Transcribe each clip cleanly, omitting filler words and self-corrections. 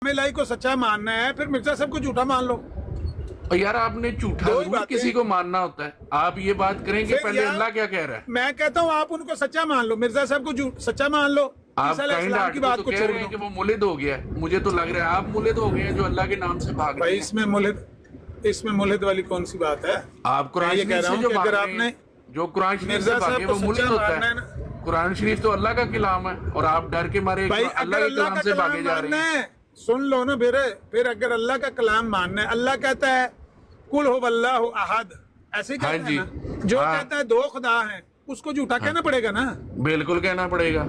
इलाही को सच्चा मानना है, फिर मिर्जा साहब को झूठा मान लो। और यार आपने झूठा दो ही जरूर बातें। किसी को मानना होता है। आप ये बात करें कि फिर पहले यार, अल्लाह क्या कह रहा है। मैं कहता हूँ आप उनको सच्चा मान लो, मिर्जा साहब को सच्चा मान लो। आप ईसा काइंड अलैहिस्सलाम हार्ट की को बात तो को कह छोड़ रहे हैं कि दो। वो मुलिद हो गया है। मुझे तो लग रहा है आप मुलिद हो गए हैं जो अल्लाह के नाम से भाग भाई रहे हैं। इसमें मुल्हिद वाली कौन सी बात है? आप कुरान मैं ये कह शरीफ रहा से हूँ जो कि भाग अगर रहे हैं, आपने जो कुरान शरीफ से मिर्जा साहब भागे को वो मुलिद सच्चा होता मानना है है। ना। कुरान शरीफ तो अल्लाह का कलाम है और आप डर के मारे भाई अल्लाह अगर के अल्लाह कलाम का से कलाम भागे जा मानना रहे हैं। है, सुन लो ना फिर अगर अल्लाह का कलाम मानना है, अल्लाह कहता है कुल हुवल्लाहु अहद, ऐसे ही हाँ कहता है जी, ना। जो हाँ। कहता है दो खुदा हैं, उसको झूठा कहना पड़ेगा ना, बिल्कुल कहना पड़ेगा।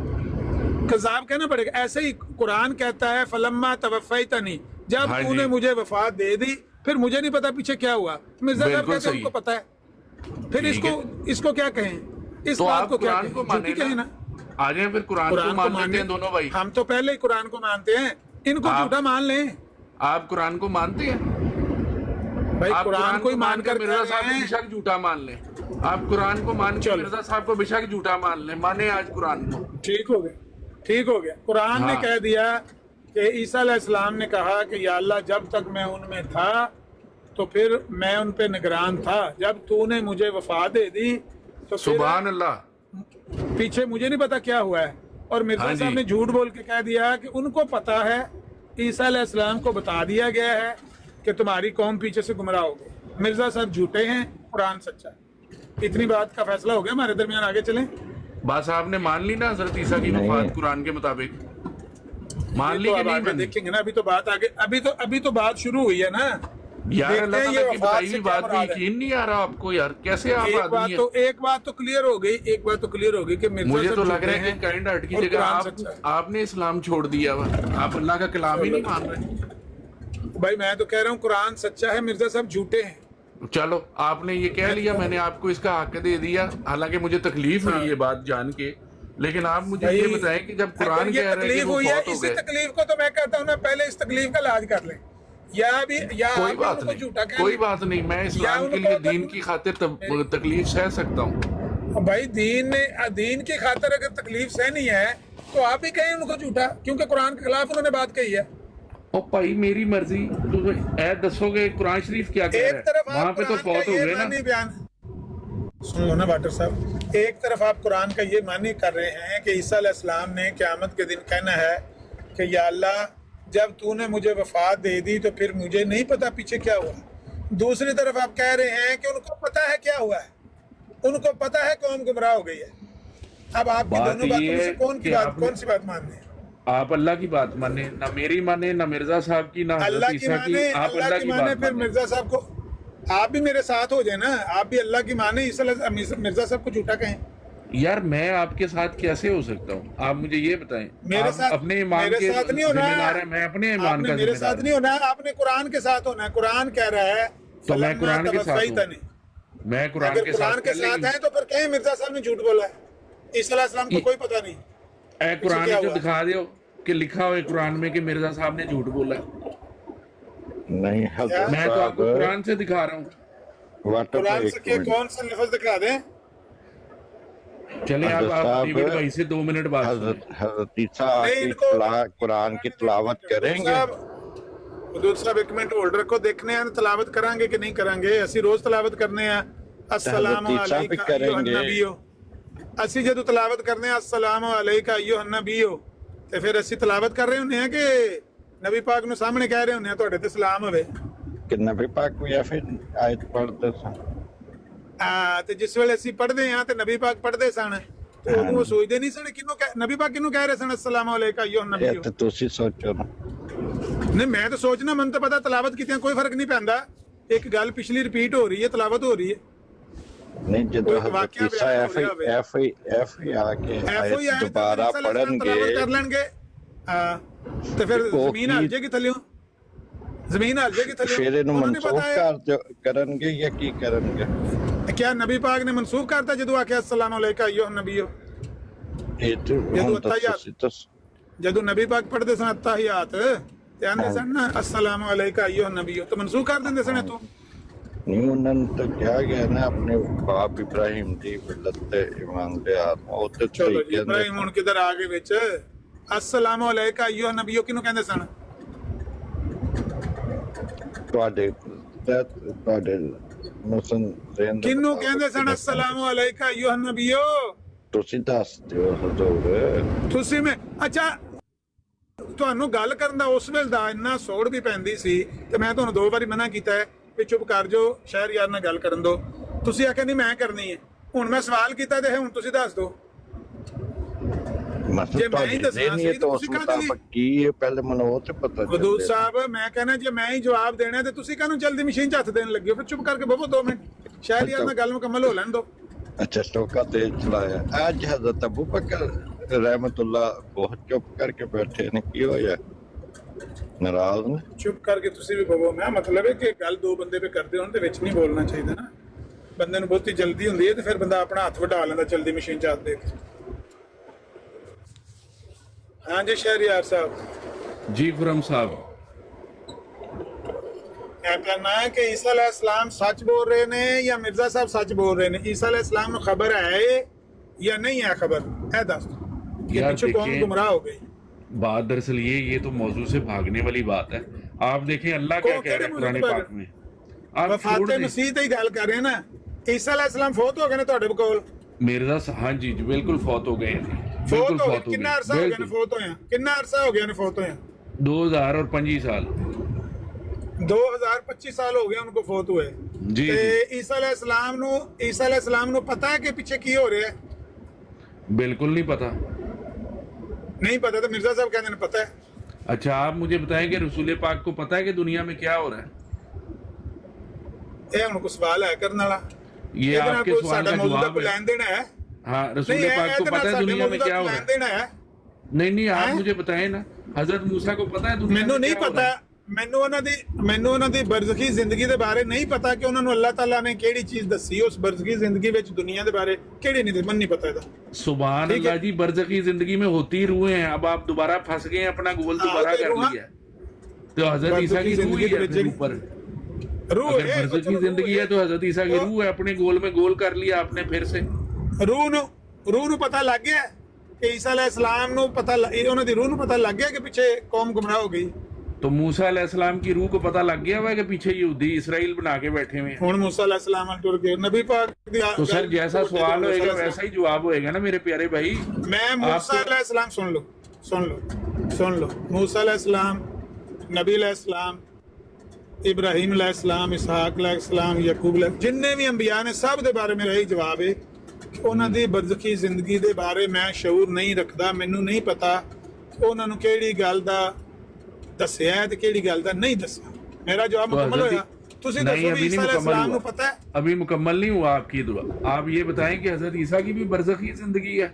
कज़ाब कहना पड़ेगा। ऐसे ही कुरान कहता है फलम्मा तवफ़्फ़ैतनी, जब हाँ तूने जी। मुझे वफात दे दी, फिर मुझे नहीं पता पीछे क्या हुआ। मिर्जा साहब बिल्कुल कहते हैं सही। उनको पता है। फिर ठीक इसको क्या कहें? इस तो बात आप को क्या कुरान कहें? को झूठी कहें माने ना। ना। आ जाए फिर कुरान को कुरान को मान लेते माने, हैं दोनों भाई। हम तो पहले ही कुरान को मानते हैं, इनको आप- झूठा मान लें। आप कुरान को मानते हैं। भाई आप कुरान को ही मान कर मिर्जा कह साहब रहे को हैं। बेशक झूठा मान लें। आप कुरान को मान के चलो। मिर्जा साहब को बेशक झूठा मान लें। माने आज कुरान को। ठीक हो गया, ठीक हो गया। कुरान ने हाँ। कह दिया कि ईसा अलैहिस्सलाम ने कहा कि या अल्लाह जब तक मैं उनमें था तो फिर मैं उन पे निगरान था, जब तूने मुझे वफा दे दी तो सुभान फिर अल्लाह। पीछे मुझे नहीं पता क्या हुआ है। और मिर्जा हाँ साहब जी। ने झूठ बोल के कह दिया कि उनको पता है, ईसा अलैहिस्सलाम को बता दिया गया है कि तुम्हारी कौम पीछे से गुमराह हो गई। मिर्जा साहब झूठे हैं, कुरान सच्चा है। इतनी बात का फैसला हो गया हमारे दरमियान। आगे चलें। बस आपने मान ली ना हज़रत ईसा की वफात कुरान के मुताबिक। मान ये ली तो कि अब नहीं आगे मानी? देखेंगे ना। अभी तो बात आगे, अभी तो बात शुरू हुई है ना। यार देखते अल्लाह हैं ताला ये की वफात बताई से हुई क्या बात पे मुराद है। यकीन नहीं आ रहा आपको यार। कैसे आप आदमी हैं? एक बात तो क्लियर हो गई, एक बात तो क्लियर हो गई कि मिर्जा मुझे साहब तो लग झूठे रहा है हैं कि काइंड हार्ट की और जगह कुरान सच्चा है। आपने इस्लाम छोड़ दिया हुआ। आप अल्लाह का कलाम ही नहीं मान रहे। भाई मैं तो कह रहा हूँ कुरान सच्चा है, मिर्जा साहब झूठे हैं। चलो आपने ये कह लिया, मैंने आपको इसका हक दे दिया। हालांकि मुझे तकलीफ हुई ये बात जान के, लेकिन आप मुझे ये भाई, बताएं कि जब अगर कुरान ये कह रहे हैं कि तकलीफ वो हुई है, फौत हो इसी गए। तकलीफ को तो मैं कहता हूँ ना पहले इस तकलीफ का इलाज कर लें। या कोई बात नहीं, कोई बात नहीं। मैं इस्लाम के लिए दीन की खातिर तकलीफ सह सकता हूँ। भाई दीन की खातिर अगर तकलीफ सहनी है तो आप ही कहें उनको झूठा, क्योंकि कुरान के खिलाफ उन्होंने बात कही है। और भाई मेरी मर्जी, तुम ऐ दसोगे कुरान शरीफ क्या कह एक रहा तरफ है? वहां आप पे तो कुरान फौत का हो ये गए ना। मानी बयान, सुन लो ना वाटर साहब, एक तरफ आप कुरान का ये मानी कर रहे हैं कि ईसा अलैहिस्सलाम ने क़यामत के दिन कहना है कि या अल्लाह जब तूने मुझे वफात दे दी तो फिर मुझे नहीं पता पीछे क्या हुआ। दूसरी तरफ आप कह रहे हैं कि उनको पता है क्या हुआ है, उनको पता है कौम गुमराह हो गई है। अब आपकी बात दोनों ये बातों में से है कि कौन सी बात माननी है? आप अल्लाह की बात माने, ना मेरी माने, ना मिर्जा साहब की, ना अल्लाह हज़रत की ईसा माने, की। आप अल्लाह की माने, बात फिर माने। मिर्जा साहब को आप भी मेरे साथ हो जाए ना। आप भी अल्लाह की माने, मिर्जा साहब को झूठा कहें। यार मैं आपके साथ कैसे हो सकता हूँ? आप मुझे ये बताएं। मेरे आप साथ अपने ईमान मेरे के साथ नहीं होना जिम्मेदार हैं, मैं अपने ईमान आपने का मेरे जिम्मेदार साथ नहीं होना, आपने कुरान के साथ होना है। कुरान कह रहा है तो मैं कुरान के साथ हूँ। तवफ़्फ़ैतनी। मैं कुरान अगर के कुरान साथ के साथ है तो फिर कहें मिर्जा साहब ने झूठ बोला है। ईसा अलैहिस्सलाम को कोई पता नहीं। ऐ कुरान क्या जो हुआ? दिखा दो कि लिखा हुआ है कुरान में कि मिर्जा साहब ने झूठ बोला है। नहीं हजरत मैं तो आपको साहब, कुरान से दिखा रहा हूँ। वाटर कुरान एक से के मिनट। कौन सा लफ्ज़ दिखा दें? चले आप साहब, डेविड भाई से 2 मिनट बाद हजरत ईसा नहीं, की इनको- कुरान की तिलावत करेंगे। हुदूद साहब एक मिनट होल्ड रखो, देखने हैं तलावत करांगे कि नहीं करांगे। ਅਸੀਂ रोज तलावत करने हैं अस्सलामु हजरत ईसा भी अलैका करेंगे। अय्युहन नबियो। ਅਸੀਂ ਜਦੋਂ तलावत करने हैं अस्सलामु अलैका अय्युहन नबियो ਤੇ ਫਿਰ ਅਸੀਂ तलावत कर रहे ਹੁੰਦੇ ਆ कि नबी पाक ਨੂੰ ਸਾਹਮਣੇ ਕਹਿ ਰਹੇ ਹੁੰਦੇ ਆ ਤੁਹਾਡੇ ਤੇ ਸਲਾਮ ਹੋਵੇ। कि नबी पाक को या फिर आयत पढ़ते सन। ਤੇ ਜਿਸ ਵੇਲੇ ਅਸੀਂ ਪੜ੍ਹਦੇ ਆ ਤੇ ਨਬੀ ਪਾਕ ਪੜ੍ਹਦੇ ਸਨ ਤੇ ਉਹ ਸੋਚਦੇ ਨਹੀਂ ਸਨ ਕਿਹਨੂੰ ਨਬੀ ਪਾਕ ਕਿਹਨੂੰ ਕਹਿ ਰਹੇ ਸਨ अस्सलामु अलैका अय्युहन ये नबियो। तो तुसी सोचो ना। ਨਹੀਂ ਮੈਂ ਤਾਂ ਸੋਚਣਾ, ਮੈਨੂੰ ਤਾਂ ਪਤਾ ਤਲਾਵਤ ਕੀਤਿਆਂ ਕੋਈ ਫਰਕ ਨਹੀਂ ਪੈਂਦਾ। ਇੱਕ ਗੱਲ ਪਿਛਲੀ ਰਿਪੀਟ ਹੋ ਰਹੀ ਹੈ, ਤਲਾਵਤ ਹੋ ਰਹੀ ਹੈ। नहीं जो कोई हजरत वाकया ईसा बयान हो रहा है। एफ आके ਐਫਓ ਹੀ आयत ਆਇਆ दोबारा पढ़नगे ਕਰ ਲੈਣਗੇ। ਤੇ ਫਿਰ ਜ਼ਮੀਨ ਹਲ ਜਾਏਗੀ ਥੱਲਿਓਂ, ਜ਼ਮੀਨ ਹਲ ਜਾਏਗੀ ਥੱਲਿਓਂ। फिर इन्हू ਉਹਨਾਂ ਨੂੰ मनसूख ਪਤਾ है करनगे या की करनगे? क्या नबी पाक ने मनसूख करता ਜਦੋਂ ਆਖਿਆ अस्सलाम अलैका अय्युहन नबियो। ये तो ये तो हम अत्तहियात। ਜਦੋਂ ਨਬੀ ਪਾਕ ਪੜ੍ਹਦੇ ਸਨ ਅਤਾਹਿयात ਤੇ ਆਂਦੇ ਸਨ ਨਾ अस्सलाम अलैका अय्युहन नबियो, ਤਾਂ ਮਨਸੂਖ ਕਰ ਦਿੰਦੇ ਸਨ ਇਤੋਂ। नहीं उन्होंने तो क्या गया ना अपने बाप इब्राहिम दी मिलत ते ईमान ले आत्मा वो तो ਚਲੋ सही ਜੀ, ਇਬਰਾਹੀਮ ਹੁਣ ਕਿਧਰ ਆ ਗਏ ਵਿੱਚ। अस्सलाम अलैका अय्युहन नबियो ਕਿਹਨੂੰ ਕਹਿੰਦੇ ਸਨ? ਤੁਹਾਡੇ ਮੁਸਲਮਾਨ ਜ਼ਹਿਨ ਦੇ ਕਿਹਨੂੰ ਮੁਤਾਬਕ ਕਹਿੰਦੇ ਸਨ ਅਸਲਾਮੁ ਅਲੈਕਾ ਅਯੁਹਾ ਨਬੀਓ? ਤੁਸੀਂ ਦੱਸ ਦਿਓ ਹਜ਼ੂਰ। ਤੁਸੀਂ ਮੈਂ ਅੱਛਾ ਤੁਹਾਨੂੰ ਗੱਲ ਕਰਨ ਦਾ ਉਸ ਵੇਲੇ ਦਾ ਇੰਨਾ ਸੋੜ ਵੀ ਪੈਂਦੀ ਸੀ ਤੇ ਮੈਂ ਤੁਹਾਨੂੰ 2 ਵਾਰੀ ਮਨਾ ਕੀਤਾ ਹੈ ਕਿ ਚੁੱਪ ਕਰ ਜਾਓ, ਸ਼ਹਿਰ ਯਾਰ ਨਾਲ ਗੱਲ ਕਰਨ ਦਿਓ। ਤੁਸੀਂ ਆਖਿਆ ਨਹੀਂ ਮੈਂ ਕਰਨੀ ਹੈ। ਹੁਣ ਮੈਂ ਸਵਾਲ ਕੀਤਾ ਤੇ ਹੁਣ ਤੁਸੀਂ ਦੱਸ ਦਿਓ। ਜੇ ਮੈਂ ਹੀ ਦੱਸਣਾ ਸੀ ਤਾਂ ਤੁਸੀਂ ਕਾਹਦੇ ਲਈ? ਕੀ ਹੈ ਪਹਿਲੇ ਮੈਨੂੰ ਉਹ ਤੇ ਪਤਾ ਚੱਲੇ। ਹਦੂਦ ਸਾਹਿਬ ਮੈਂ ਕਹਿੰਦਾ ਜੇ ਮੈਂ ਹੀ ਜਵਾਬ ਦੇਣਾ ਤੇ ਤੁਸੀਂ ਕਾਹਨੂੰ ਜਲਦੀ ਮਸ਼ੀਨ 'ਚ ਹੱਥ ਦੇਣ ਲੱਗੇ ਹੋ? ਫਿਰ ਚੁੱਪ ਕਰਕੇ ਬਵੋ 2 ਮਿੰਟ, ਸ਼ਾਇਦ ਯਾਰ ਨਾਲ ਗੱਲ ਮੁਕੰਮਲ ਹੋ ਲੈਣ ਦਿਓ। ਅੱਛਾ ਸਟੋਕਾ ਤੇ ਚਲਾਇਆ ਅੱਜ ਹਜ਼ਰਤ ਅਬੂ ਬਕਰ ਰਹਿਮਤੁल्लाह ਬਹੁਤ ਚੁੱਪ ਕਰਕੇ ਬੈਠੇ ਨੇ, ਕੀ ਹੋਇਆ? ਨਾਰਾਜ਼ ਨੇ? ਚੁੱਪ ਕਰਕੇ ਤੁਸੀਂ ਵੀ ਬਵੋ। ਮੈਂ ਮਤਲਬ ਹੈ ਕਿ ਗੱਲ 2 ਬੰਦੇ ਪੇ ਕਰਦੇ ਹੋਣ ਤੇ ਵਿੱਚ ਨਹੀਂ ਬੋਲਣਾ ਚਾਹੀਦਾ ਨਾ। ਬੰਦੇ ਨੂੰ ਬਹੁਤੀ ਜਲਦੀ ਹੁੰਦੀ ਹੈ ਤੇ ਫਿਰ ਬੰਦਾ ਆਪਣਾ ਹੱਥ ਵਢਾ ਲੈਂਦਾ ਜਲਦੀ ਮਸ਼ੀਨ 'ਚ ਹੱਥ ਦੇ ਕੇ। हाँ जी शहरियार साहब जी खुरम साहब, क्या कहना है कि ईसा अलैहिस्सलाम सच बोल रहे ने या मिर्जा साहब सच बोल रहे ने? ईसा अलैहिस्सलाम को खबर है या नहीं है खबर? है दस ये यार पीछे कौन देखिए, गुमराह हो गई? बात दरअसल ये तो मौजू से भागने वाली बात है। आप देखें अल्लाह क्या कह रहा है कुरान पाक में। आप छोड़ वफात दें। मसीह ते गल कर रहे हैं ना। ईसा अलैहिस्सलाम फौत हो गए ने तुहाडे कोल? मिर्जा हाँ जी जी बिल्कुल फौत हो गए हैं। फौत बिल्कुल हो फौत गए? हो कितना अरसा हो गया ने गए, फौत होया? कितना अरसा हो गया ने फौत होया? 2025 साल 2025 साल हो गए उनको फौत हुए। जी ते जी, ईसा अलैहिस्सलाम नु पता है कि पीछे की हो रहा है? बिल्कुल नहीं पता। नहीं पता तो मिर्जा साहब कहते हैं पता है। अच्छा आप मुझे बताएं कि रसूल पाक को पता है कि दुनिया में क्या हो रहा है? ये ਹੁਣ को सवाल है करने वाला। ये आपके सवाल का जवाब है। लेन देना है। हाँ रसूल पाक को पता है दुनिया में क्या हो रहा है? देना है। नहीं नहीं आप मुझे बताएं ना, हजरत मूसा को पता है दुनिया ਮੈਨੂੰ में ਨਹੀਂ क्या हो ਪਤਾ। रहा है? ਮੈਨੂੰ ਉਹਨਾਂ ਦੀ ਬਰਜ਼ਖੀ ਜ਼ਿੰਦਗੀ ਦੇ ਬਾਰੇ ਨਹੀਂ ਪਤਾ ਕਿ ਉਹਨਾਂ ਨੂੰ ਅੱਲਾਹ ਤਾਲਾ ਨੇ ਕਿਹੜੀ ਚੀਜ਼ ਦੱਸੀ ਉਸ ਬਰਜ਼ਖੀ ਜ਼ਿੰਦਗੀ ਵਿੱਚ ਦੁਨੀਆ ਦੇ ਬਾਰੇ ਕਿਹੜੀ नहीं मन नहीं पता ਇਹਦਾ। सुभान अल्लाह जी, बरज़खी जिंदगी में होती रूहें हैं। अब आप दोबारा फंस गए, अपना गोल दोबारा कर लिया। तो हजरत ईसा की रूह ही है फिर ऊपर। रूह अगर है बरज़खी जिंदगी है तो हजरत ईसा की रूह है, अपने गोल में गोल कर लिया आपने फिर से। रूह ਨੂੰ ਪਤਾ ਲੱਗ ਗਿਆ ਕਿ ਈਸਾ अलैहिस्सलाम ਨੂੰ ਪਤਾ ਉਹਨਾਂ ਦੀ ਰੂਹ ਨੂੰ ਪਤਾ ਲੱਗ ਗਿਆ ਕਿ ਪਿੱਛੇ ਕੌਮ ਗੁੰਮਰਾਹ ਹੋ गई। तो मूसा अलैहिस्सलाम की रूह को पता लग गया हुआ है कि पीछे यहूदी इसराइल बना के बैठे हुए हैं। ਹੁਣ मूसा अलैहिस्सलाम टुर के नबी पाक तो सर जैसा सवाल होएगा वैसा ही जवाब होएगा ना मेरे प्यारे भाई। मैं मूसा अलैहिस्सलाम सुन लो मूसा अलैहिस्सलाम, नबी अलैहिस्सलाम, इब्राहिम अलैहिस्सलाम, इसहाक अलैहिस्सलाम, याकूब जिन्ने भी अंबिया ने सब दे बारे में यही जवाब है कि ਉਹਨਾਂ ਦੀ ਬਰਜ਼ਖੀ ਜ਼ਿੰਦਗੀ ਦੇ ਬਾਰੇ ਮੈਂ ਸ਼ਊਰ ਨਹੀਂ ਰੱਖਦਾ। ਮੈਨੂੰ ਨਹੀਂ ਪਤਾ ਕਿ ਉਹਨਾਂ ਨੂੰ ਕਿਹੜੀ ਗੱਲ ਦਾ ਦੱਸਿਆ ਤੇ ਕਿਹੜੀ ਗੱਲ ਦਾ ਨਹੀਂ ਦੱਸਿਆ। ਮੇਰਾ जवाब मुकम्मल होया। ਤੁਸੀਂ नहीं ਦੱਸੋ अभी ईसा नहीं मुकम्मल अलैहिस्सलाम ਨੂੰ हुआ, पता है? अभी मुकम्मल नहीं हुआ आपकी दुआ। आप ये बताएं कि हजरत ईसा की भी बरज़खी जिंदगी है?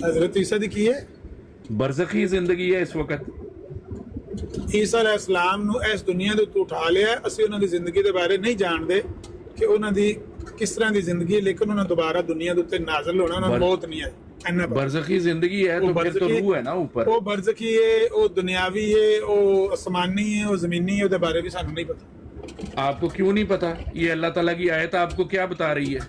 हजरत ईसा दी की है? बरज़खी जिंदगी है इस वक्त। ਈਸਾ अलैहिस्सलाम ਨੂੰ ਇਸ ਦੁਨੀਆ ਦੇ ਉੱਤੇ ਉਠਾ ਲਿਆ। ਅਸੀਂ ਉਹਨਾਂ ਦੀ ਜ਼ਿੰਦਗੀ ਦੇ ਬਾਰੇ ਨਹੀਂ ਜਾਣਦੇ ਕਿ ਉਹਨਾਂ ਦੀ ਕਿਸ ਤਰ੍ਹਾਂ ਦੀ ਜ਼ਿੰਦਗੀ ਹੈ, ਲੇਕਿਨ ਉਹਨਾਂ ਦੁਬਾਰਾ ਦੁਨੀਆ ਦੇ ਉੱਤੇ ਨਾਜ਼ਲ ਹੋਣਾ, ਉਹਨਾਂ ਨੂੰ ਮੌਤ ਨਹੀਂ ਆਈ। ਇੰਨਾ ਪਤਾ। बरज़खी जिंदगी है तो फिर तो रूह है ना ऊपर। ਉਹ ਬਰਜ਼ਖੀ ਹੈ, ਉਹ ਦੁਨਿਆਵੀ ਹੈ, ਉਹ ਅਸਮਾਨੀ ਹੈ, ਉਹ ਜ਼ਮੀਨੀ ਹੈ, ਉਹਦੇ ਬਾਰੇ ਵੀ ਸਾਨੂੰ ਨਹੀਂ ਪਤਾ। आपको क्यों नहीं पता? ये अल्लाह ताला की आयत आपको क्या बता रही है?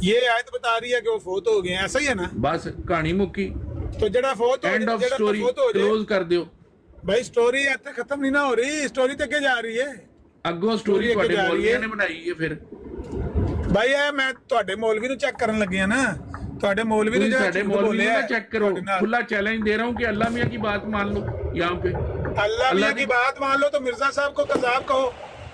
ये आयत बता रही है कि वो फौत हो गए हैं, ऐसा ही है ना? बस कहानी मुक्की, तो जड़ा फौत हो एंड ऑफ जेड़ा स्टोरी, फौत हो जाए, क्लोज कर दियो। भाई स्टोरी ਇੱਥੇ ਖਤਮ ਨਹੀਂ ਨਾ ਹੋ ਰਹੀ, स्टोरी ਤੇ ਅੱਗੇ ਜਾ ਰਹੀ ਹੈ। ਅੱਗੋਂ Story ਸਟੋਰੀ ਤੁਹਾਡੇ ਅੱਗੇ ਜਾ ਰਹੀ ਮੌਲਵੀਆਂ ਹੈ। ਨੇ ਬਣਾਈ ਹੈ ਫਿਰ। ਭਾਈ ਇਹ ਮੈਂ ਤੁਹਾਡੇ ਮੌਲਵੀ ਨੂੰ ਚੈੱਕ ਕਰਨ ਲੱਗਿਆ ਨਾ, ਤੁਹਾਡੇ ਮੌਲਵੀ ਨੇ तुम ਜਿਹੜਾ साढ़े ਝੂਠ मौलवी ਬੋਲਿਆ ना चेक करो, ਤੁਹਾਡੇ ਨਾਲ। खुला चैलेंज दे रहा हूँ कि अल्लाह मियाँ की बात मान लो यहाँ पे। अल्लाह मियाँ की बात मान लो तो मिर्जा साहब को कज़ाब कहो।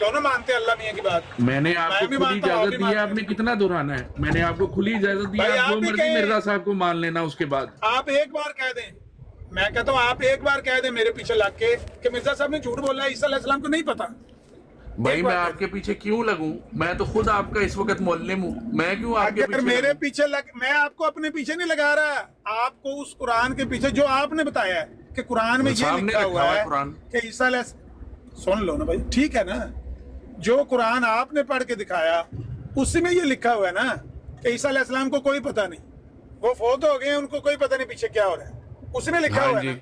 दोनों मानते हैं अल्लाह मियाँ की बात। मैंने मैं आपको भी खुली मानता हूँ, आप इजाजत भी दी है, मानते आपने कितना दोहराना है? मैंने आपको खुली इजाजत दी है, भाई आप आप जो भी मर्जी कहे- मिर्जा साहब को मान लेना उसके बाद। आप एक बार कह दें, मैं कहता हूँ आप एक बार कह दें मेरे पीछे लग के कि मिर्जा साहब ने झूठ बोला है, ईसा अलैहिस्सलाम को नहीं पता। भाई एक मैं बार आपके पीछे क्यों लगूं? मैं तो खुद आपका इस वक्त मुअल्लिम हूँ, मैं क्यों आपके अगर पीछे मेरे लगूं? पीछे मैं आपको अपने पीछे नहीं लगा रहा, आपको उस कुरान के पीछे जो आपने बताया है कि कुरान में ये सामने लिखा रखा हुआ हुआ है है कुरान। कि ईसा सुन लो ना भाई, ठीक है ना? जो कुरान आपने पढ़ के दिखाया उसी में ये लिखा हुआ है ना कि ईसा अलैहिस्सलाम को कोई पता नहीं, वो फौत हो गए, उनको कोई पता नहीं पीछे क्या हो रहा है, उसी में लिखा हुआ हाँ है जी, ना?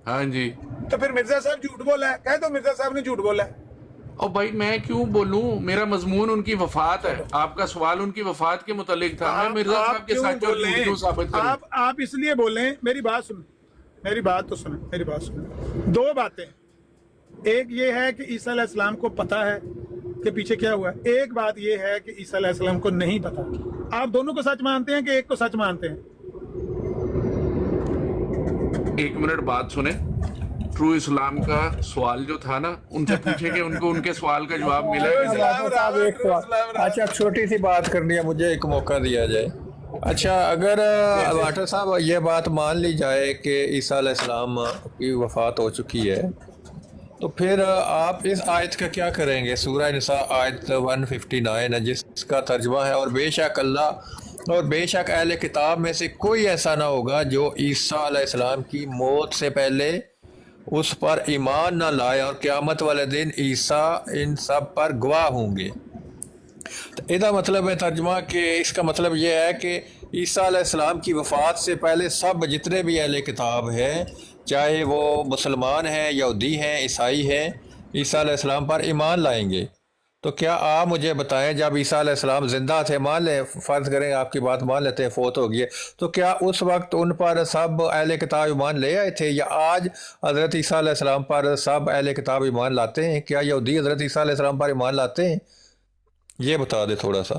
हाँ जी। तो फिर मिर्जा साहब झूठ बोला है, कह दो मिर्जा साहब ने झूठ बोला है। और भाई मैं क्यों बोलूं? मेरा मजमून उनकी वफात है, आपका सवाल उनकी वफात के मुतालिक था। मैं मिर्जा साहब के क्यों साथ बोले? क्यों साबित करूं? आप इसलिए बोले, मेरी बात सुन, میری بات تو سنیں، میری بات سنیں. دو باتیں، ایک یہ ہے کہ عیسیٰ علیہ السلام کو پتہ ہے کہ پیچھے کیا ہوا ہے، ایک بات یہ ہے کہ عیسیٰ علیہ السلام کو نہیں پتہ. آپ دونوں کو سچ مانتے ہیں کہ ایک کو سچ مانتے ہیں؟ ایک منٹ بات سنیں. ٹرو اسلام کا سوال جو تھا نا، ان سے پوچھے کہ ان کو ان کے سوال کا جواب ملا کہ نہیں. اچھا چھوٹی سی بات کرنی ہے، مجھے ایک موقع دیا جائے. اچھا اگر واٹر صاحب یہ بات مان لی جائے کہ عیسیٰ علیہ السلام کی وفات ہو چکی ہے، تو پھر آپ اس آیت کا کیا کریں گے؟ سورہ نساء آیت 159 ہے جس کا ترجمہ ہے، اور بے شک اللہ اور بے شک اہل کتاب میں سے کوئی ایسا نہ ہوگا جو عیسیٰ علیہ السلام کی موت سے پہلے اس پر ایمان نہ لائے، اور قیامت والے دن عیسیٰ ان سب پر گواہ ہوں گے. تو یہ مطلب ہے ترجمہ کہ اس کا مطلب یہ ہے کہ عیسیٰ علیہ السلام کی وفات سے پہلے سب جتنے بھی اہل کتاب ہیں، چاہے وہ مسلمان ہیں، یہودی ہیں، عیسائی ہیں، عیسیٰ علیہ السلام پر ایمان لائیں گے. تو کیا آپ مجھے بتائیں، جب عیسیٰ علیہ السلام زندہ تھے، مان لیں فرض کریں آپ کی بات مان لیتے ہیں فوت ہو گئی ہے، تو کیا اس وقت ان پر سب اہل کتاب ایمان لے آئے تھے، یا آج حضرت عیسیٰ علیہ السلام پر سب اہل کتاب ایمان لاتے ہیں؟ کیا یہودی حضرت عیسیٰ علیہ السلام پر ایمان لاتے ہیں؟ یہ بتا دے تھوڑا سا.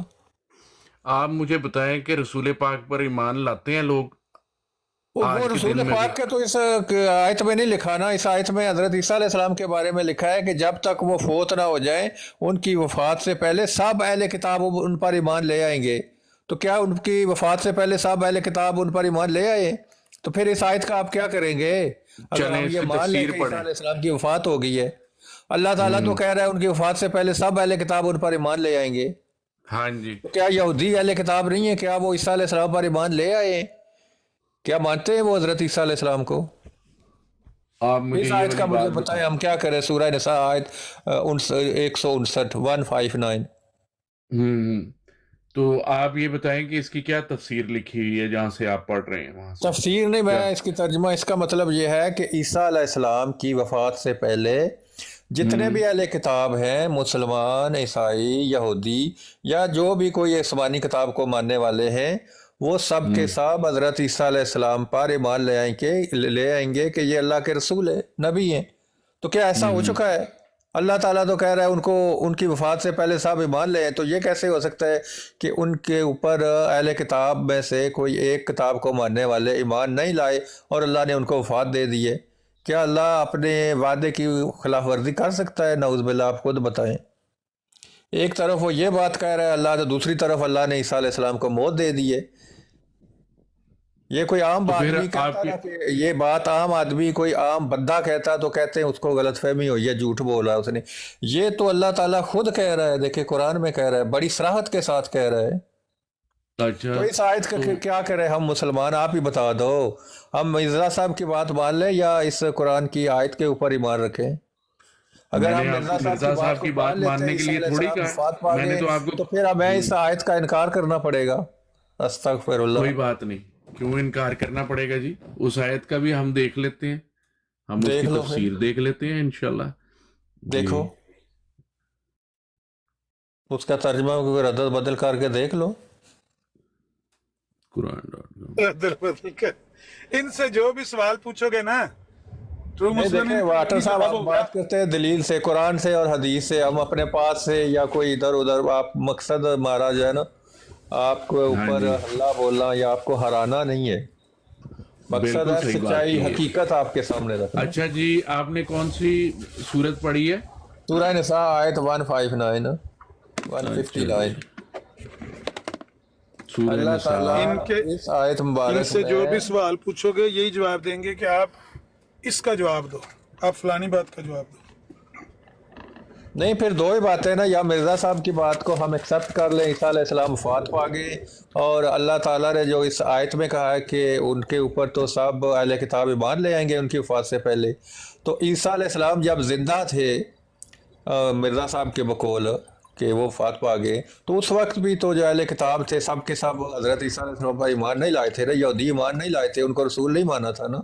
آپ مجھے بتائیں کہ رسول پاک پر ایمان لاتے ہیں لوگ؟ وہ رسول پاک کا تو اس آیت میں نہیں لکھا نا. اس آیت میں حضرت عیسیٰ علیہ السلام کے بارے میں لکھا ہے کہ جب تک وہ فوت نہ ہو جائیں، ان کی وفات سے پہلے سب اہل کتاب ان پر ایمان لے آئیں گے. تو کیا ان کی وفات سے پہلے سب اہل کتاب ان پر ایمان لے آئے؟ تو پھر اس آیت کا آپ کیا کریں گے؟ اگر ہم یہ مان لیں کہ عیسیٰ علیہ السلام کی وفات ہو گئی ہے، اللہ تعالیٰ تو کہہ رہا ہے ان کی وفات سے پہلے سب اہل کتاب ان پر ایمان لے آئیں گے. ہاں جی. تو کیا یہودی اہل کتاب نہیں ہے؟ کیا وہ عیسیٰ علیہ السلام پر ایمان لے آئے؟ کیا مانتے ہیں وہ حضرت عیسیٰ علیہ السلام کو؟ آپ مجھے اس آیت کا مجھے بتائیں، ہم کیا کریں؟ سورہ نساء آیت 159. تو آپ یہ بتائیں کہ اس کی کیا تفسیر لکھی ہوئی ہے جہاں سے آپ پڑھ رہے ہیں؟ وہاں سے تفسیر نہیں، میں اس کی ترجمہ، اس کا مطلب یہ ہے کہ عیسیٰ علیہ السلام کی وفات سے پہلے جتنے بھی اہل کتاب ہیں، مسلمان، عیسائی، یہودی، یا جو بھی کوئی آسمانی کتاب کو ماننے والے ہیں، وہ سب کے سب حضرت عیسیٰ علیہ السلام پر ایمان لے آئیں گے کہ یہ اللہ کے رسول ہے، نبی ہیں. تو کیا ایسا ہو چکا ہے؟ اللہ تعالیٰ تو کہہ رہا ہے ان کی وفات سے پہلے سب ایمان لے آئیں. تو یہ کیسے ہو سکتا ہے کہ ان کے اوپر اہل کتاب میں سے کوئی ایک کتاب کو ماننے والے ایمان نہیں لائے اور اللہ نے ان کو وفات دے دی ہے؟ کیا اللہ اپنے وعدے کی خلاف ورزی کر سکتا ہے؟ نعوذ باللہ. آپ خود بتائیں. ایک طرف وہ یہ بات کہہ رہا ہے اللہ، تو دوسری طرف اللہ نے عیسیٰ علیہ السلام کو موت دے دی ہے. یہ کوئی عام بات نہیں کہتا نا، کہ یہ بات عام آدمی کوئی عام بندہ کہتا تو کہتے ہیں اس کو غلط فہمی ہوئی ہے، جھوٹ بولا اس نے. یہ تو اللہ تعالیٰ خود کہہ رہا ہے، دیکھیں قرآن میں کہہ رہا ہے، بڑی صراحت کے ساتھ کہہ رہا ہے. تو اس آیت کا کیا کریں ہم مسلمان؟ آپ ہی بتا دو. ہم مرزا صاحب کی بات مان لیں یا اس قرآن کی آیت کے اوپر ایمان رکھیں؟ اگر ہم مرزا صاحب کی بات ماننے کے لیے تھوڑی کہا، میں نے تو آپ کو، تو پھر ہمیں اس آیت کا انکار کرنا پڑے گا. استغفر اللہ. کوئی بات نہیں، کیوں انکار کرنا پڑے گا جی؟ اس آیت کا بھی ہم دیکھ لیتے ہیں، ہم اس کی تفسیر دیکھ لیتے ہیں انشاءاللہ. دیکھو اس کا ترجمہ رد بدل کر کے دیکھ لو. قرآن.com ان سے جو بھی سوال پوچھو گے نا، واٹر صاحب آپ بات کرتے ہیں دلیل سے، قرآن سے اور حدیث سے، ہم اپنے پاس سے یا کوئی ادھر ادھر. آپ مقصد ہمارا جو ہے نا، آپ کو اوپر اللہ بولنا یا آپ کو ہرانا نہیں ہے. مقصد ہے سچائی، حقیقت آپ کے سامنے رکھنا. اچھا جی، آپ نے کون سی سورت پڑھی ہے؟ سورہ نساء آیت 159. اللہ تعالیٰ اس آیت مبارک سے جو بھی سوال پوچھو گے یہی جواب دیں گے کہ آپ اس کا جواب دو، آپ فلانی بات کا جواب دو. نہیں، پھر دو ہی باتیں نا، یا مرزا صاحب کی بات کو ہم ایکسیپٹ کر لیں، عیسیٰ علیہ السلام وفات پا گئے، اور اللہ تعالیٰ نے جو اس آیت میں کہا ہے کہ ان کے اوپر تو سب اہل کتاب ایمان لے آئیں گے ان کی وفات سے پہلے. تو عیسیٰ علیہ السلام جب زندہ تھے مرزا صاحب کے بقول کہ وہ وفات پا گئے، تو اس وقت بھی تو جو اہل کتاب تھے سب کے سب حضرت عیسیٰ علیہ السلام پر ایمان نہیں لائے تھے نا، یہودی ایمان نہیں لائے تھے، ان کو رسول نہیں مانا تھا نا.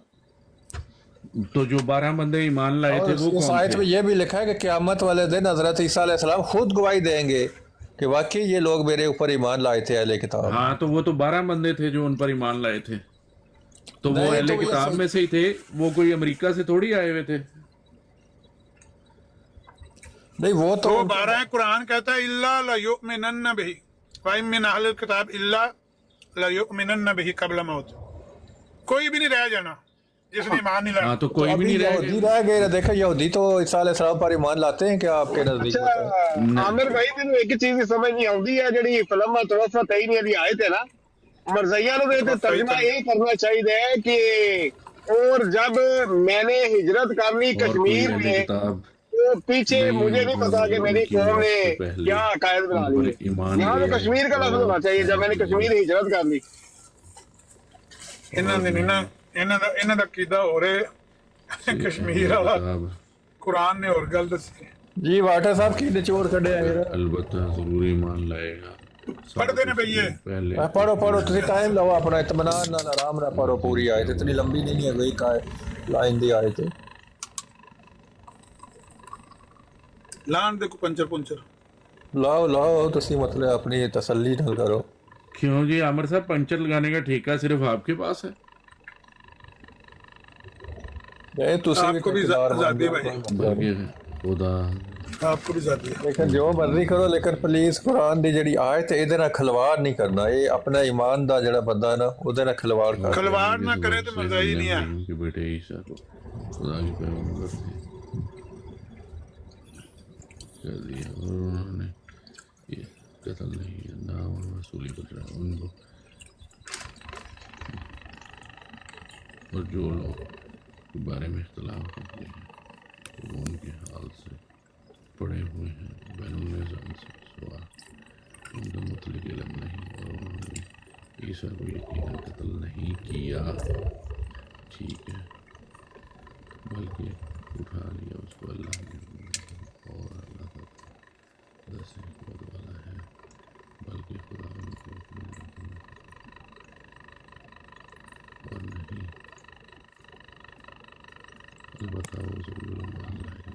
تو جو 12 بندے ایمان لائے تھے وہ اس کون آیت تھے؟ میں یہ بھی لکھا ہے کہ قیامت والے دن حضرت عیسیٰ علیہ السلام خود گواہی دیں گے کہ واقعی یہ لوگ میرے اوپر ایمان لائے تھے اہل کتاب. ہاں، تو وہ تو 12 بندے تھے جو ان پر ایمان لائے تھے. तो वो नहीं, अहले तो ये किताब सही- में से ही थे, वो कोई अमेरिका से थोड़ी आए हुए थे। नहीं वो तो तो 12 कुरान कहता है इल्ला लयुमिनन्न बिही व इन मिन अहलिल किताब इल्ला लयुमिनन्न बिही क़ब्ल मौत। कोई भी नहीं रह जाना जिसने ईमान नहीं लाया। हाँ, तो कोई भी अभी नहीं रह यहूदी गया। रह गए ना। देखो यहूदी तो ईसा अलैहिस्सलाम पर ईमान लाते हैं क्या आपके नजदीक? ਅੱਛਾ ਆਮਿਰ ਭਾਈ ਮੈਨੂੰ ਇੱਕ ਚੀਜ਼ ਦੀ ਸਮਝ ਨਹੀਂ ਆਉਂਦੀ ਹੈ ਜਿਹੜੀ ਫਿਲਮ ਤਵਫਤ ਤੈਨੀ ਦੀ ਆਇਤ ਹੈ ਨਾ ਮਰਜ਼ਈਆਂ ਨੂੰ ਤੇ ਤਰਜਮਾ ਇਹ ਕਰਨਾ ਚਾਹੀਦਾ ਹੈ कि और जब मैंने हिजरत कर ली और कोई कश्मीर अहले में किताब तो पीछे नहीं, मुझे नहीं पता कि मेरी उनकी कौम मौत ने से पहले क्या अकायद बना उन पर ली। ईमान यहाँ ले तो आए कश्मीर का लफ्ज होना चाहिए जब मैंने कश्मीर हिजरत कर ली। ਇਹਨਾਂ ਦੇ ਨਹੀਂ ਨਾ ਇਹਨਾਂ ਦਾ ਕੀਦਾ ਹੋ ਰਿਹਾ ਕਸ਼ਮੀਰ ਵਾਲਾ किताब ਕੁਰਾਨ ਨੇ ਹੋਰ ਗੱਲ ਦੱਸੀ। जी वाटर साहब की निचोड़ कड़े है अलबत्ता जरूर ईमान लाएगा। पढ़ते ना भैया। पहले पढ़ो पढ़ो तुझे टाइम लो अपना इत्मीनान नाल आराम ना पढ़ो पूरी आयत इतनी लंबी नहीं है भाई का लाइन दी आयत है। ਲਾਣ ਦੇ ਕੋ ਪੰਚਰ ਪੁੰਚਰ लाओ लाओ तुसी मतलब अपनी तसल्ली नाल करो। क्यों जी आमिर साहब, पंचर लगाने का ठेका सिर्फ आपके पास है? नहीं तुसी आपको भी ठेकेदार बन आजादी जाओ, भाई। कोई मतलब नहीं। बल्कि खुदा आपको भी जाती है। लेकिन जो मर्जी करो लेकिन प्लीज कुरान दी जेड़ी आयत है ਇਹਦੇ ਨਾਲ ਖਿਲਵਾੜ ਨਹੀਂ ਕਰਨਾ। ਇਹ ਆਪਣਾ ਈਮਾਨ ਦਾ ਜਿਹੜਾ ਬੰਦਾ ਹੈ ਨਾ ਉਹਦੇ ਨਾਲ ਖਿਲਵਾੜ ਕਰ। खिलवाड़ ना करे तो मजा ही नहीं है। कि बेटे ईसा को खुदा के पैगंबर थे कह दिया और उन्होंने ये कत्ल नहीं है ना वसूली बदला उनको। और जो लोग के बारे में इख्तलाफ करते हैं वो उनके हाल से पड़े हुए हैं बैनुल-निज़ाम से सवा उनका मुतलिक इल्म नहीं और उन्होंने ईसा को यकीनन कत्ल नहीं किया, ठीक है, बल्कि उठा लिया उसको अल्लाह ने और अल्लाह का दस हिकमत वाला है, बल्कि खुदा उनको अपने और नहीं अलबत्ता वो ज़रूर मान लाएंगे।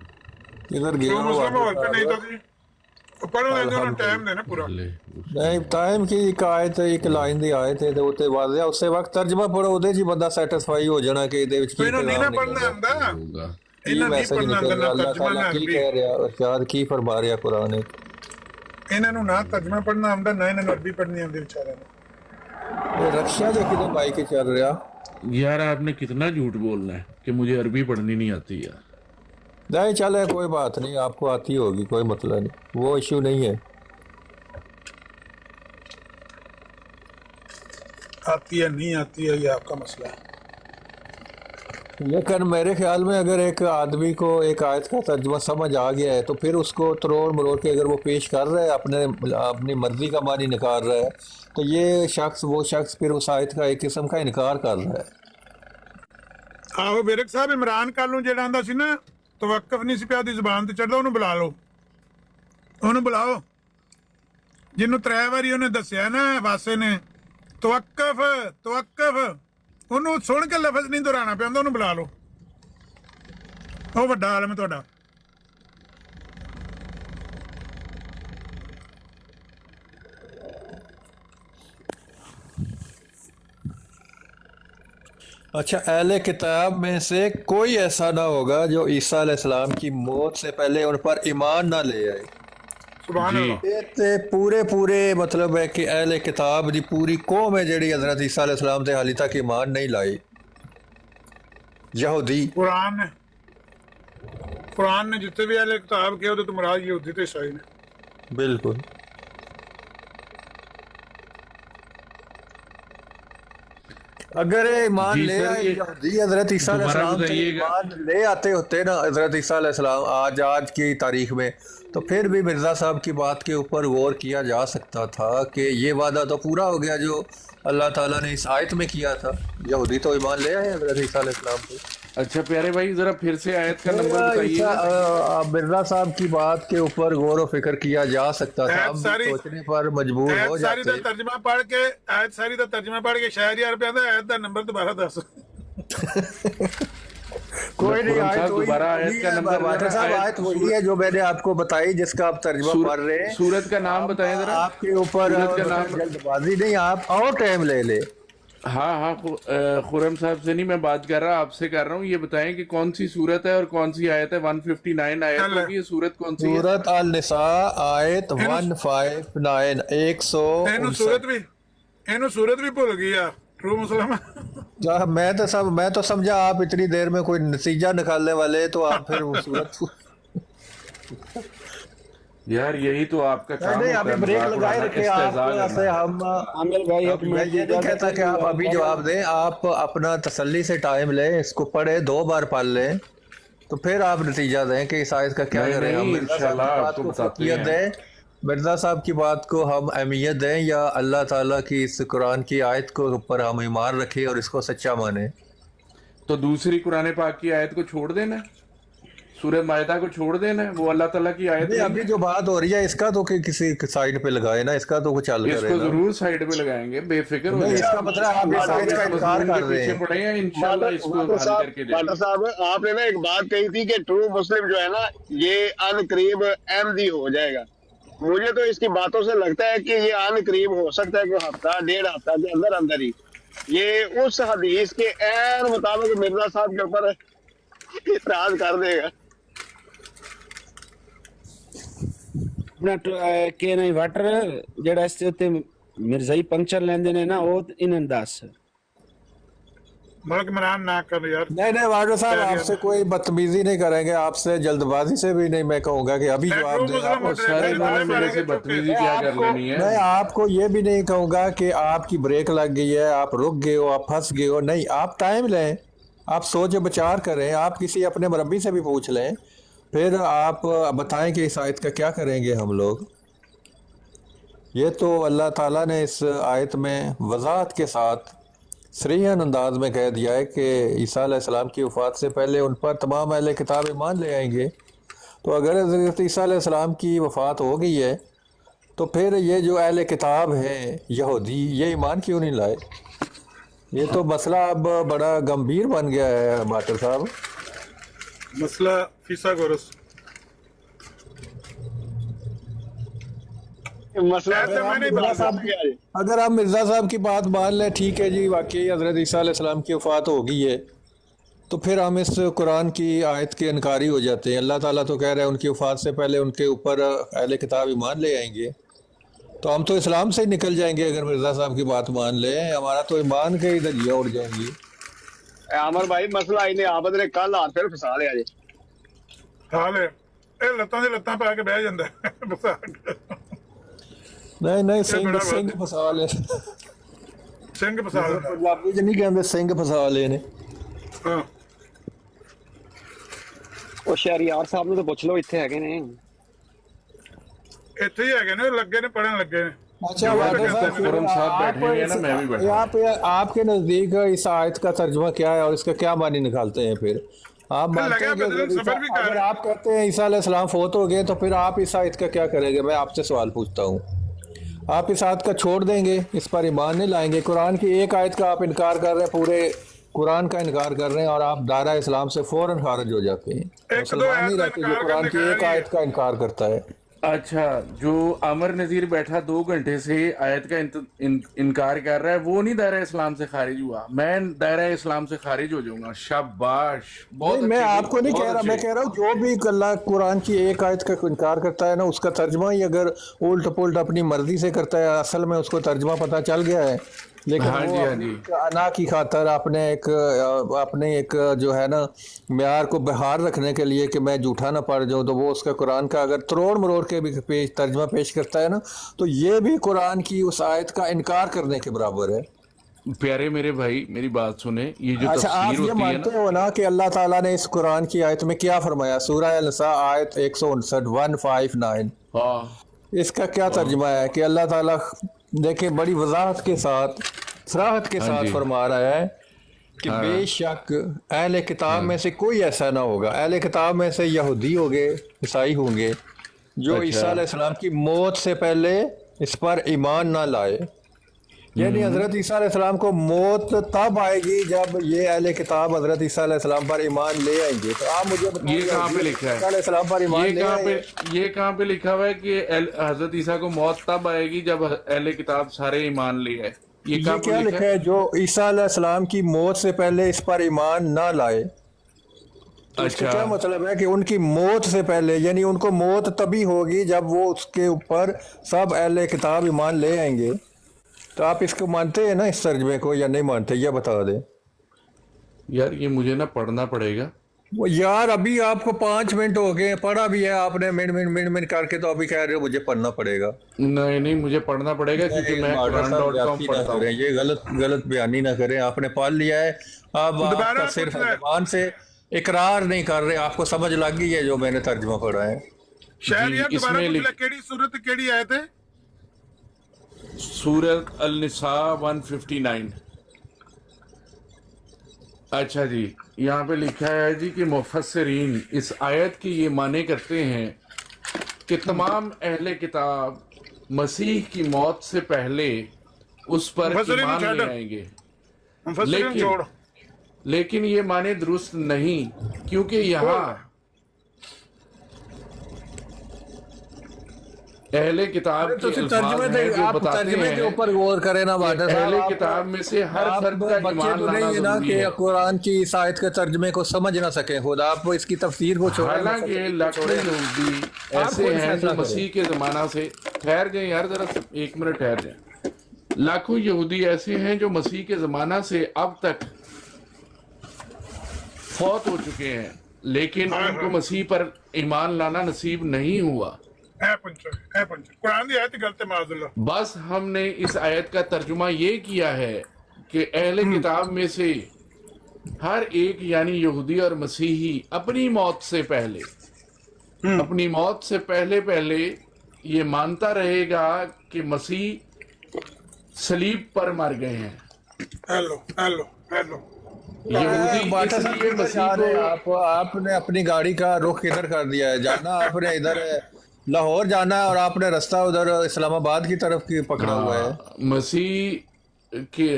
इधर तो गया मुस्लिम और पे नहीं तो जी पढ़ लेंगे उन्हें टाइम देना पूरा। पहले नहीं टाइम की एक आयत एक लाइन दी आयत है ਤੇ ਉੱਤੇ ਵਾਜ਼ਿਆ ਉਸੇ ਵਕਤ ਤਰਜਮਾ ਪੜੋ ਉਹਦੇ 'ਚ ਹੀ ਬੰਦਾ ਸੈਟੀਸਫਾਈ ਹੋ ਜਾਣਾ ਕਿ ਇਹਦੇ ਵਿੱਚ तो इन्हों नहीं ना पढ़ना ਕੀ आंदा होगा। इन्हों नहीं ਮੈਸੇਜ पढ़ना ਨਿਕਲ आंदा ਰਿਹਾ ना ਅੱਲਾਹ तर्जमा ना ਤਾਲਾ ਕੀ अरबी। ਕਹਿ ਰਿਹਾ ਇਰਸ਼ਾਦ ਕੀ ਫਰਮਾ ਰਿਹਾ ਕੁਰਾਨ ਹੈ। ਇਹਨਾਂ ਨੂੰ ਨਾ ਤਰਜਮਾ ਪੜਨਾ ਆਉਂਦਾ ਨਾ ਇਹਨਾਂ ਨੂੰ ਅਰਬੀ ਪੜਨੀ ਆਉਂਦੀ ਵਿਚਾਰਿਆਂ ਨੂੰ। ਇਹ रक्षा जो किधर बाइक के चल रहा यार आपने कितना झूठ बोलना है कि मुझे अरबी पढ़नी नहीं आती यार। नहीं चले कोई बात नहीं आपको आती होगी कोई मतलब नहीं वो इश्यू नहीं है। आती है नहीं आती है ये आपका मसला है। लेकिन मेरे ख्याल में अगर एक आदमी को एक आयत का तर्जुमा समझ आ गया है तो फिर उसको तरोड़ मरोड़ के अगर वो पेश कर रहा है अपनी मर्जी का मानी निकाल रहा है तो ये शख्स वो शख्स फिर उस आयत का एक किस्म का इनकार कर रहा है। ਆਹੋ ਬੇਰਕ ਸਾਹਿਬ ਇਮਰਾਨ ਕਾਲ ਨੂੰ ਜਿਹੜਾ ਆਂਦਾ ਸੀ ਨਾ ਤਵੱਕਫ ਨਹੀਂ ਸੀ ਪਿਆ ਦੀ ਜ਼ੁਬਾਨ ਤੇ ਚੜਦਾ ਉਹਨੂੰ ਬੁਲਾ ਲਓ ਉਹਨੂੰ ਬੁਲਾਓ ਜਿਹਨੂੰ 3 ਵਾਰੀ ਉਹਨੇ ਦੱਸਿਆ ਨਾ ਵਾਸੇ ਨੇ ਤਵੱਕਫ ਤਵੱਕਫ ਉਹਨੂੰ ਸੁਣ ਕੇ ਲਫ਼ਜ਼ ਨਹੀਂ ਦੁਹਰਾਣਾ ਪੈਂਦਾ ਉਹਨੂੰ ਬੁਲਾ ਲਓ ਉਹ ਵੱਡਾ ਆਲਮ ਤੁਹਾਡਾ। अच्छा अहले किताब में से कोई ऐसा ना होगा जो ईसा अलैहिस्सलाम की मौत से पहले उन पर ईमान ना ले आए। ਸੁਭਾਨ जी। ਅੱਲਾਹ। ਇਹ ਤੇ ਪੂਰੇ मतलब है कि अहले किताब दी पूरी कौम है ਜਿਹੜੀ हज़रत ईसा अलैहिस्सलाम ते हाली तक ईमान नहीं लाई। यहूदी कुरान ने जितने भी अहले किताब किया तो मुराद यहूदी ते ईसाई ने। बिल्कुल अगर ये ईमान जी ले सर, आए ये यहूदी हजरत ईसा दोबारा अलैहिस्सलाम से बताइएगा। ईमान ले आते होते ना हजरत ईसा अलैहिस्सलाम आज की तारीख में तो फिर भी मिर्ज़ा साहब की बात के ऊपर गौर किया जा सकता था कि ये वादा तो पूरा हो गया जो अल्लाह ताला ने इस आयत में किया था। यहूदी तो ईमान ले आए हजरत ईसा अलैहिस्सलाम पे। अच्छा प्यारे भाई जरा फिर से आयत का नंबर बताइएगा। मिर्ज़ा साहब की बात के ऊपर गौर व फिक्र किया जा सकता था। ऐत हम सारी- सोचने पर मजबूर हो ਐਤ ਸਾਰੀ ਦਾ जाते। ਤਰਜਮਾ ਪੜ੍ਹ ਕੇ ਐਤ ਸਾਰੀ ਦਾ ਤਰਜਮਾ पढ़ के शायद यार पे आंदा ऐत दा नंबर दोबारा दस। कोई नहीं खुरम आयत साहब, वही दोबारा आयत वही का है, नंबर वाटर बताएं। साहब आयत- आयत वही है जो मैंने आपको बताई जिसका आप तर्जुमा पढ़ रहे हैं। सूरत का नाम बताएं जरा। आपके ऊपर सूरत का नाम जल्दबाजी नहीं आप और टाइम ले ले। ہاں ہاں خرم صاحب سے نہیں میں بات کر رہا، آپ سے کر رہا ہوں. یہ بتائیں کہ کون سی صورت ہے اور کون سی آیت ہے؟ 159 آیت ہوگی. یہ صورت کون سی ہے؟ سورت النساء آیت 159 ਇਹਨੂੰ 159. ਸੂਰਤ ਵੀ ਭੁੱਲ ਗਈ ਆ ਟਰੂ ਮੁਸਲਮਾਨ. میں تو سمجھا آپ اتنی دیر میں کوئی نتیجہ نکالنے والے تو آپ پھر وہ صورت یار یہی تو آپ کا کام نہیں ہوتا ابھی ہے، بریک مذاق لگائے اڑانا، رکھے آپ استہزاء کرنا. ایسے ہم عامر بھائی ایک میں منٹ یہ نہیں کہتا کہ آپ ابھی جواب دیں، آپ اپنا تسلی سے ٹائم لیں، اس کو پڑھیں 2 بار پڑھ لیں تو پھر آپ نتیجہ دیں کہ اس آیت کا کیا نہیں کریں. ہم نہیں، مرزا صاحب انشاءاللہ کی آپ بات کو کو بتاتے فوقیت ہیں. دیں، مرزا صاحب کی بات کو ہم اہمیت دیں، یا اللہ تعالیٰ کی اس قرآن کی آیت کو اوپر ہم ایمان رکھیں اور اس کو سچا مانیں. تو دوسری قرآن پاک کی آیت کو چھوڑ دینا ہے، سورہ مائدہ کو چھوڑ دینا ہے، وہ اللہ تعالیٰ کی آیت نہیں نہیں ابھی ہے. جو بات ہو رہی ہے اس کا تو کسی سائڈ پہ لگائے نا، اس کا تو کچھ چل اس کرے کو نا. ضرور سائڈ پہ لگائیں گے، بے فکر ہو نہیں اس جائیں. کا مطلب آپ اس آیت کا انکار مضمون کر کے رہے پیچھے ہیں. پڑے ہیں، انشاءاللہ اس کو حل کر کے جائیں. ڈاکٹر صاحب آپ نے نا ایک بات کہی تھی کہ ٹرو مسلم جو ہے نا یہ ان قریب احمدی ہو جائے گا. مجھے تو اس کی باتوں سے لگتا ہے کہ یہ ان قریب ہو سکتا ہے کہ ہفتہ 1.5 ہفتہ کے اندر اندر ہی یہ اس حدیث کے عین مطابق مرزا صاحب کے اوپر اعتراض کر دے گا. اپنا کہ نہیں واٹر جڑا اس تے مرزائی پنکچر لیندے نے نا او انہاں دس ملک مران نہ کر یار. نہیں واڈو صاحب آپ سے کوئی بدتمیزی نہیں کریں گے، آپ سے جلد بازی سے بھی نہیں میں کہوں گا کہ ابھی جواب دیں. آپ کو سارے لوگوں نے میرے سے بدتمیزی کیا کر لینی ہے. میں آپ کو یہ بھی نہیں کہوں گا کہ آپ کی بریک لگ گئی ہے، آپ رک گئے ہو، آپ پھنس گئے ہو. نہیں، آپ ٹائم لیں، آپ سوچ بچار کریں، آپ کسی اپنے مربی سے بھی پوچھ لیں، پھر آپ بتائیں کہ اس آیت کا کیا کریں گے ہم لوگ. یہ تو اللہ تعالیٰ نے اس آیت میں وضاحت کے ساتھ صریحاً انداز میں کہہ دیا ہے کہ عیسیٰ علیہ السلام کی وفات سے پہلے ان پر تمام اہل کتاب ایمان لے آئیں گے. تو اگر حضرت عیسیٰ علیہ السلام کی وفات ہو گئی ہے تو پھر یہ جو اہل کتاب ہیں یہودی یہ ایمان کیوں نہیں لائے؟ یہ تو مسئلہ اب بڑا گمبھیر بن گیا ہے باٹر صاحب. مسئلہ فیسا گورس مسئلہ ایسے میں نہیں بتا سکتا. اگر آپ مرزا صاحب کی بات مان لیں ٹھیک ہے جی واقعی حضرت عیسیٰ علیہ السلام کی وفات ہو گئی ہے، تو پھر ہم اس قرآن کی آیت کے انکاری ہو جاتے ہیں. اللہ تعالیٰ تو کہہ رہے ہیں ان کی وفات سے پہلے ان کے اوپر اہل کتاب ایمان لے آئیں گے، تو ہم تو اسلام سے ہی نکل جائیں گے اگر مرزا صاحب کی بات مان لیں. ہمارا تو ایمان کے ادھر یہ اڑ جائیں گی. عامر بھائی مسئلہ انہیں آبد نے کل ہاتھ پھر پھسا لیا جی. حال ہے ਇਹ ਲੱਤਾਂ ਦੀ ਲੱਤਾਂ ਪਾ ਕੇ ਬਹਿ ਜਾਂਦਾ نہیں سنگھ پھسا لے، ਸਿੰਘ ਫਸਾ ਦਿੰਦਾ. ਪੰਜਾਬੀ ਚ ਨਹੀਂ ਕਹਿੰਦੇ ਸਿੰਘ ਫਸਾ ਲਏ ਨੇ. ਹਾਂ ਉਹ ਸ਼ਹਿਰੀਆਰ ਸਾਹਿਬ ਨੂੰ ਤਾਂ ਪੁੱਛ ਲਓ ਇੱਥੇ ਹੈਗੇ ਨੇ. ਇੱਥੇ ਹੀ ਹੈਗੇ ਨੇ ਲੱਗੇ ਨੇ ਪੜਨ ਲੱਗੇ نے. اچھا واڈر صاحب خرم صاحب بیٹھے ہوئے ہیں نا، میں بھی بیٹھا ہوں. یہاں پہ آپ کے نزدیک اس آیت کا ترجمہ کیا ہے اور اس کا کیا معنی نکالتے ہیں؟ پھر آپ مانتے ہیں کہ اگر آپ کہتے ہیں عیسیٰ علیہ السلام فوت ہو گئے تو پھر آپ اس آیت کا کیا کریں گے؟ میں آپ سے سوال پوچھتا ہوں. آپ اس آیت کا چھوڑ دیں گے، اس پر ایمان نہیں لائیں گے؟ قرآن کی ایک آیت کا آپ انکار کر رہے ہیں، پورے قرآن کا انکار کر رہے ہیں اور آپ دائرہ اسلام سے فوراً خارج ہو جاتے ہیں. مسلمان نہیں رہتے جو قرآن کی ایک آیت کا انکار کرتا ہے. اچھا، جو عامر نذیر بیٹھا 2 گھنٹے سے آیت کا انکار کر رہا ہے وہ نہیں دائرہ اسلام سے خارج ہوا، میں دائرہ اسلام سے خارج ہو جاؤں گا. شاباش، بہت میں اچھے، آپ کو نہیں کہہ رہا، میں کہہ رہا ہوں جو بھی اللہ قرآن کی ایک آیت کا انکار کرتا ہے نا، اس کا ترجمہ ہی اگر الٹ پلٹ اپنی مرضی سے کرتا ہے، اصل میں اس کو ترجمہ پتہ چل گیا ہے، لیکن ہاں جی، وہ ہاں جی. انا کی خاطر اپنے ایک جو ہے نا معیار کو بحال رکھنے کے لیے کہ میں جھوٹا نہ پڑ جاؤں، تو وہ اس کا قرآن کا اگر تروڑ مروڑ کے بھی ترجمہ پیش کرتا ہے نا، تو یہ بھی قرآن کی اس آیت کا انکار کرنے کے برابر ہے. پیارے میرے بھائی میری بات سنیں، یہ جو اچھا آپ تفسیر یہ ہوتی ہے مانتے نا، ہو نا کہ اللہ تعالیٰ نے اس قرآن کی آیت میں کیا فرمایا؟ سورہ النساء آیت 159 159 ہاں اس کا کیا ترجمہ ہے کہ اللہ تعالیٰ دیکھیں بڑی وضاحت کے ساتھ صراحت کے ساتھ فرما رہا ہے کہ بے شک اہل کتاب میں سے کوئی ایسا نہ ہوگا، اہل کتاب میں سے یہودی ہوں گے، عیسائی ہوں گے، جو عیسیٰ علیہ السلام کی موت سے پہلے اس پر ایمان نہ لائے. یعنی حضرت عیسیٰ علیہ السلام کو موت تب آئے گی جب یہ اہل کتاب حضرت عیسیٰ علیہ السلام پر ایمان لے آئیں گے. تو آپ مجھے بتائیں یہ کہاں پہ لکھا ہے؟ عیسیٰ علیہ السلام پر ایمان لے آئیں گے؟ یہ کہاں پہ لکھا ہوا ہے کہ حضرت عیسیٰ کو موت تب آئے گی جب اہل کتاب سارے ایمان لے آئے؟ ये ये क्या लिखा है, जो ईसा अलैहिस्सलाम की मौत से पहले इस पर ईमान ना लाए, तो इसका क्या मतलब है कि उनकी मौत से पहले, यानी उनको मौत तभी होगी जब वो उसके ऊपर सब अहले किताब ईमान ले आएंगे। तो आप इसको मानते हैं ना, इस तर्जमे को, या नहीं मानते, ये बता दें। यार ये मुझे ना पढ़ना पड़ेगा। वो यार अभी आपको 5 मिनट हो गए, पढ़ा भी है आपने मिनट करके, तो अभी कह रहे हो मुझे पढ़ना पड़ेगा। नहीं नहीं, मुझे पढ़ना पड़ेगा क्योंकि मैं Quran.com पढ़ता हूँ। ये गलत बयानी ना करें, आपने पढ़ लिया है, अब आपका सिर्फ जबान से इकरार नहीं कर रहे, आपको समझ लग गई है जो मैंने तर्जुमा पढ़ा है। शहरियार दोबारा पूछ ले, केड़ी सूरत केड़ी आयत है? सूरत अल-निसा 159। अच्छा जी, यहाँ पे लिखा है जी कि मुफस्सिरीन इस आयत की ये माने करते हैं कि तमाम अहले किताब मसीह की मौत से पहले उस पर ईमान ले आएंगे, लेकिन ये माने दुरुस्त नहीं, क्योंकि यहाँ अहले किताब के अल्फाज हैं जो बताते हैं के ऊपर गौर करें ना वाटर साहब। अहले किताब में से हर फर्द का ईमान लाना जरूरी है। कुरान की इस आयत के तर्जमे को समझ ना सके खुद, आप इसकी तफसीर को छोड़ें। हालांकि लाखों यहूदी ऐसे हैं जो मसीह के ज़माना से, ठहर जाएं यार जरा 1 मिनट ठहर जाएं। लाखों यहूदी ऐसे हैं जो मसीह के ज़माना से अब तक फौत हो चुके हैं, लेकिन उनको मसीह पर ईमान लाना नसीब नहीं हुआ। कुरान दी आयत गलत है माज़अल्लाह। बस हमने इस आयत का तर्जुमा ये किया है कि अहले किताब में से हर एक यानी यहूदी और मसीही अपनी मौत से पहले ये मानता रहेगा कि मसीह सलीब पर मर गए हैं। हेलो यहूदी इसलिए मसीह को, आपने अपनी गाड़ी का रुख इधर कर दिया है, जाना आपने इधर लाहौर जाना है और आपने रास्ता उधर इस्लामाबाद की तरफ की पकड़ा हुआ है। मसीह के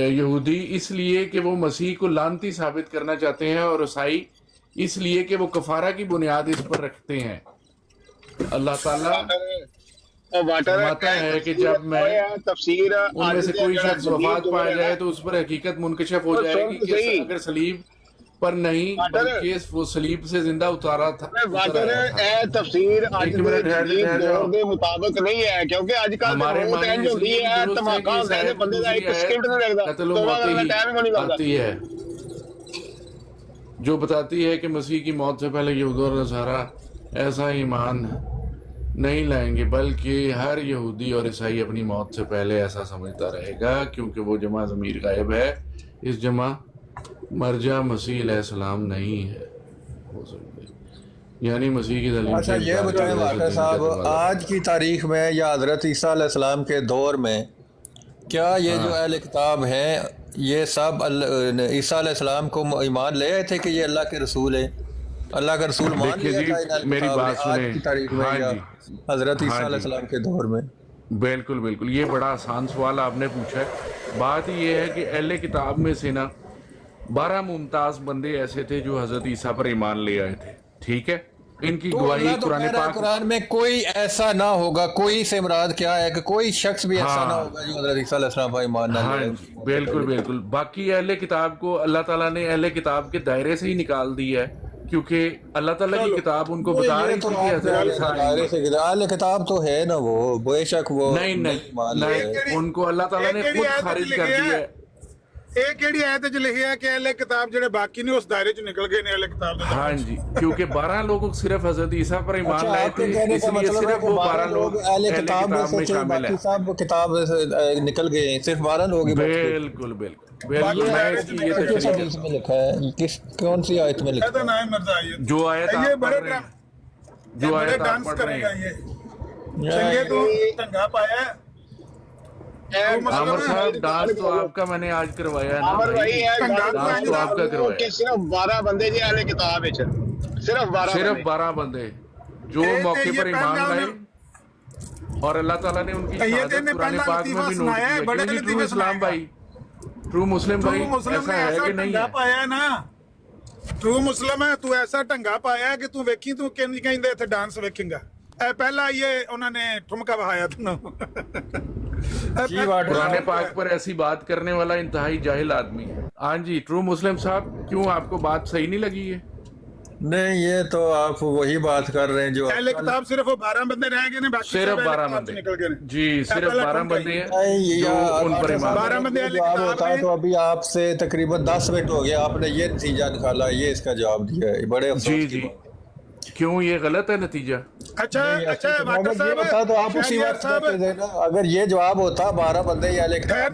यहूदी इसलिए कि वो मसीह को लानती साबित करना चाहते हैं, और ईसाई इसलिए कि वो कफारा की बुनियाद इस पर रखते हैं। अल्लाह ताला फरमाता है कि जब मैं उनमें से कोई शख्स वफात पाया जाए तो उस पर हकीकत मुनकशफ हो जाएगी कि अगर सलीब पर नहीं बल्कि वो सलीब से जिंदा उतारा था। तफसीर के मुताबिक नहीं है, क्योंकि आजकल हमारे आती है जो बताती है कि मसीह की मौत से पहले यहूद और नसारा ऐसा ईमान नहीं लाएंगे, बल्कि हर यहूदी और ईसाई अपनी मौत से पहले ऐसा समझता रहेगा, क्योंकि वो जमा ज़मीर गायब है। इस जमा मरजा मसीह अलैहिस्सलाम नहीं है हो सकती, यानी मसीह की दलील। अच्छा ये बताएं वाक़ई साहब, आज की तारीख में या हज़रत ईसा अलैहिस्सलाम के दौर में क्या ये जो अहले किताब हैं ये सब ईसा अलैहिस्सलाम को ईमान ले आए थे कि ये अल्लाह के रसूल है? अल्लाह का रसूल मान लिया था मेरी बात सुने आज की तारीख में या हज़रत ईसा अलैहिस्सलाम के दौर में? बिल्कुल ये बड़ा आसान सवाल आपने पूछा है। बात ये है कि अहले किताब में से ना 12 मुमताज बंदे ऐसे थे जो हजरत ईसा पर ईमान ले आए थे, ठीक है। इनकी गवाही कुरान में कोई ऐसा ना होगा, कोई से मुराद क्या है कि कोई शख्स भी ऐसा ना होगा जो हजरत ईसा अलैहिस्सलाम पर ईमान ना लाए। बिल्कुल बाकी अहले किताब को अल्लाह ताला ने अहले किताब के दायरे से ही निकाल दिया है, क्योंकि अल्लाह ताला की किताब उनको बता रही थी कि अहले किताब तो है ना, वो बेशक वो नहीं उनको अल्लाह ताला ने खुद खारिज कर दिया है। ਇਹ ਕਿਹੜੀ ਆਇਤ ਚ ਲਿਖਿਆ ਹੈ ਕਿ ਅਹਲੇ ਕਿਤਾਬ ਜਿਹੜੇ ਬਾਕੀ ਨੇ ਉਸ ਦਾਇਰੇ ਚ ਨਿਕਲ ਗਏ ਨੇ ਅਹਲੇ ਕਿਤਾਬ ਦੇ? हाँ जी, क्योंकि 12 लोग सिर्फ हजरत ईसा पर ईमान लाए थे, इसलिए सिर्फ वो 12 लोग अहले किताब में शामिल हैं। सब किताब से निकल गए, सिर्फ 12 लोग ही बचे। बिल्कुल मैं इसकी ये तशरीह में लिखा है, किस कौन सी आयत में लिखा है? तो नाम मर्जा आयत जो आयत ये आप बड़े पढ़ रहे हैं, जो आयत आप डांस पढ़ रहे करेगा हैं। ये चंगे तो ढंगा पाया है। आमर साहब डांस तो आपका मैंने आज करवाया है ना भाई है, डांस तो आपका करवाया। सिर्फ 12 बंदे जी अहले किताब विच, सिर्फ 12 बंदे जो मौके पर ईमान लाए, और अल्लाह ताला ने उनकी शहादत कुरान पाक में भी नोट की है। ट्रू इस्लाम भाई, ट्रू मुस्लिम भाई, ऐसा है कि नहीं है? पाया ना ट्रू मुस्लिम है, तू ऐसा ढंगा पाया कि तू वेखी तू ਕਹਿੰਦੇ ਇੱਥੇ ਡਾਂਸ ਵੇਖੇਗਾ। ਇਹ ਪਹਿਲਾਂ ਇਹ ਉਹਨਾਂ ਨੇ ਠੁਮਕਾ ਵਹਾਇਆ ਤੈਨੂੰ। जी वाटर कुरान पाक पर ऐसी बात करने वाला इंतहाई जाहिल आदमी है। हाँ जी, ट्रू मुस्लिम साहब, क्यों आपको बात सही नहीं लगी है? नहीं, ये तो आप वही बात कर रहे हैं जो अहले किताब सिर्फ वो 12 बंदे रह गए ने, बाकी सिर्फ सब 12 अहले किताब से बंदे, निकल गए ने। जी सिर्फ पहला 12 ठुमका बंदे ही। हैं नहीं, जो या उन पर ईमान 12 बंदे अहले जवाब किताब होता में। तो अभी आपसे तकरीबन 10 मिनट हो गया, आपने ये नतीजा निकाला, ये इसका जवाब दिया है, बड़े अफसोस जी की जी, बात। क्यों ये गलत है नतीजा? अच्छा नहीं, अच्छा तो वाटर अगर ये होता तो आप उसी शहरियार वक्त साहब, कहते थे ना, अगर ये जवाब होता 12 बंदे या लेकर खैर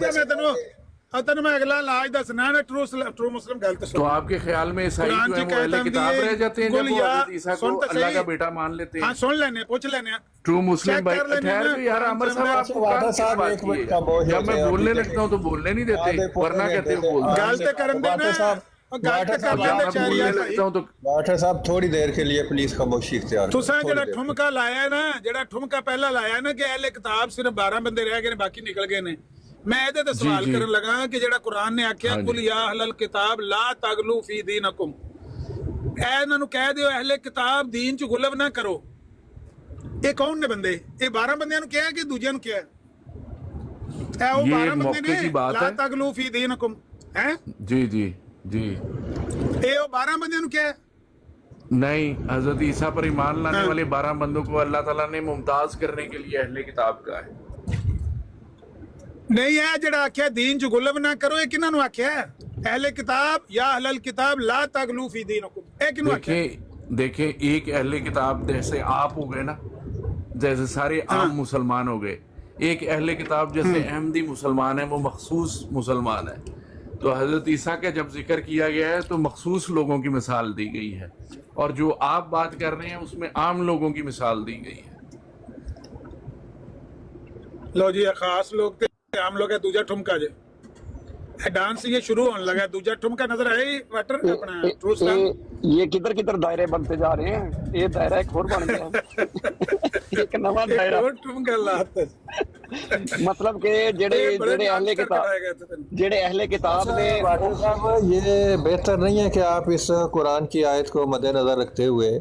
मैं तेन मैं अगला लाज दसना ना, ट्रू मुस्लिम गलत तो सुन। आपके ख्याल में ईसाई कुरान जो है की वो अहले कहता किताब है, रह जाते हैं जब कुल वो या हज़रत ईसा को सुन तो अल्लाह का सही। बेटा मान लेते हाँ हैं? सुन लेने, पूछ लेने। ट्रू मुस्लिम चेक भाई कर लेने ठहर ना, तो यार, अमर साहब अच्छा, आपको वाटर काम साहब, किस बात एक की मिनट है? का बोझ जब होते मैं हैं, बोलने अभी लगता हूँ तो बोलने नहीं आधे देते, पौने वरना कहते घंटे हो बोल से- गलत करन दे वाटर ना, साहब, गलत वाटर कर साहब, लेंदे जब मैं बोलने शहरियार लगता हूँ तो वाटर साहब थोड़ी देर के लिए प्लीज खामोशी इख्तियार तुसा करें, जेड़ा थोड़ी देर। ठुमका लाया है ना, जेड़ा ठुमका पहला लाया है ना कि अहले किताब सिर्फ 12 बंदे रह गए ने, बाकी निकल गए ने, मैं ਇਹਦੇ ਤੇ ਸਵਾਲ जी। ਕਰਨ ਲੱਗਾ ਕਿ ਜਿਹੜਾ ਕੁਰਾਨ ਨੇ ਆਖਿਆ हाँ जी। ਕੁਲ ਯਾ ਅਹਲਲ ਕਿਤਾਬ ਲਾ ਤਗਲੂ ਫੀ ਦੀਨਕੁਮ, ਇਹ ਇਹਨਾਂ ਨੂੰ ਕਹਿ ਦਿਓ ਅਹਲੇ ਕਿਤਾਬ ਦੀਨ ਚ ਗੁਲਬ ਨਾ ਕਰੋ। ਇਹ ਕੌਣ ਨੇ ਬੰਦੇ? ਇਹ 12 ਬੰਦਿਆਂ ਨੂੰ ਕਿਹਾ ਕਿ ਦੂਜਿਆਂ ਨੂੰ ਕਿਹਾ? ਇਹ ਉਹ ये 12 ਬੰਦੇ मौके की ਨੇ बात ਲਾ है। ਤਗਲੂ ਫੀ ਦੀਨਕੁਮ ਹੈ, जी जी जी, ਇਹ ਉਹ 12 ਬੰਦਿਆਂ ਨੂੰ ਕਿਹਾ? नहीं, हजरत ईसा पर ईमान लाने हाँ। वाले 12 बंदों को अल्लाह ताला ने मुमताज करने के लिए अहले किताब का है। नहीं है ਜਿਹੜਾ ਆਖਿਆ ਦੀਨ ਚ ਗੁਲਬ ਨਾ ਕਰੋ, ਇਹ ਕਿਹਨਾਂ ਨੂੰ ਆਖਿਆ? ਅਹਲੇ ਕਿਤਾਬ या अहलल किताब ला तगलू फी दीनकुम, ਇਹ ਕਿਹਨੂੰ ਆਖਿਆ? देखें एक अहले किताब जैसे आप हो गए ना, जैसे सारे आम मुसलमान हो गए, एक अहले किताब जैसे अहमदी मुसलमान है, वो मखसूस मुसलमान है। तो हजरत ईसा का जब जिक्र किया गया है तो मखसूस लोगों की मिसाल दी गई है, और जो आप बात कर रहे हैं उसमें आम लोगों की मिसाल दी गई है। लो जी, ये खास लोग थे, आम लोग है। दूजा ठुमका जे डांस ये शुरू होने लगा, दूजा ठुमका नजर आए वाटर अपना ट्रू इस्लाम। ये किधर किधर दायरे बनते जा रहे हैं, ये दायरा एक और बन गया एक नवा दायरा। और ठुमका लात मतलब के जेड़े जेड़े अहले किताब जेड़े अहले किताब ने वाटर साहब, ये बेहतर नहीं है कि आप इस कुरान की आयत को मद्देनजर रखते हुए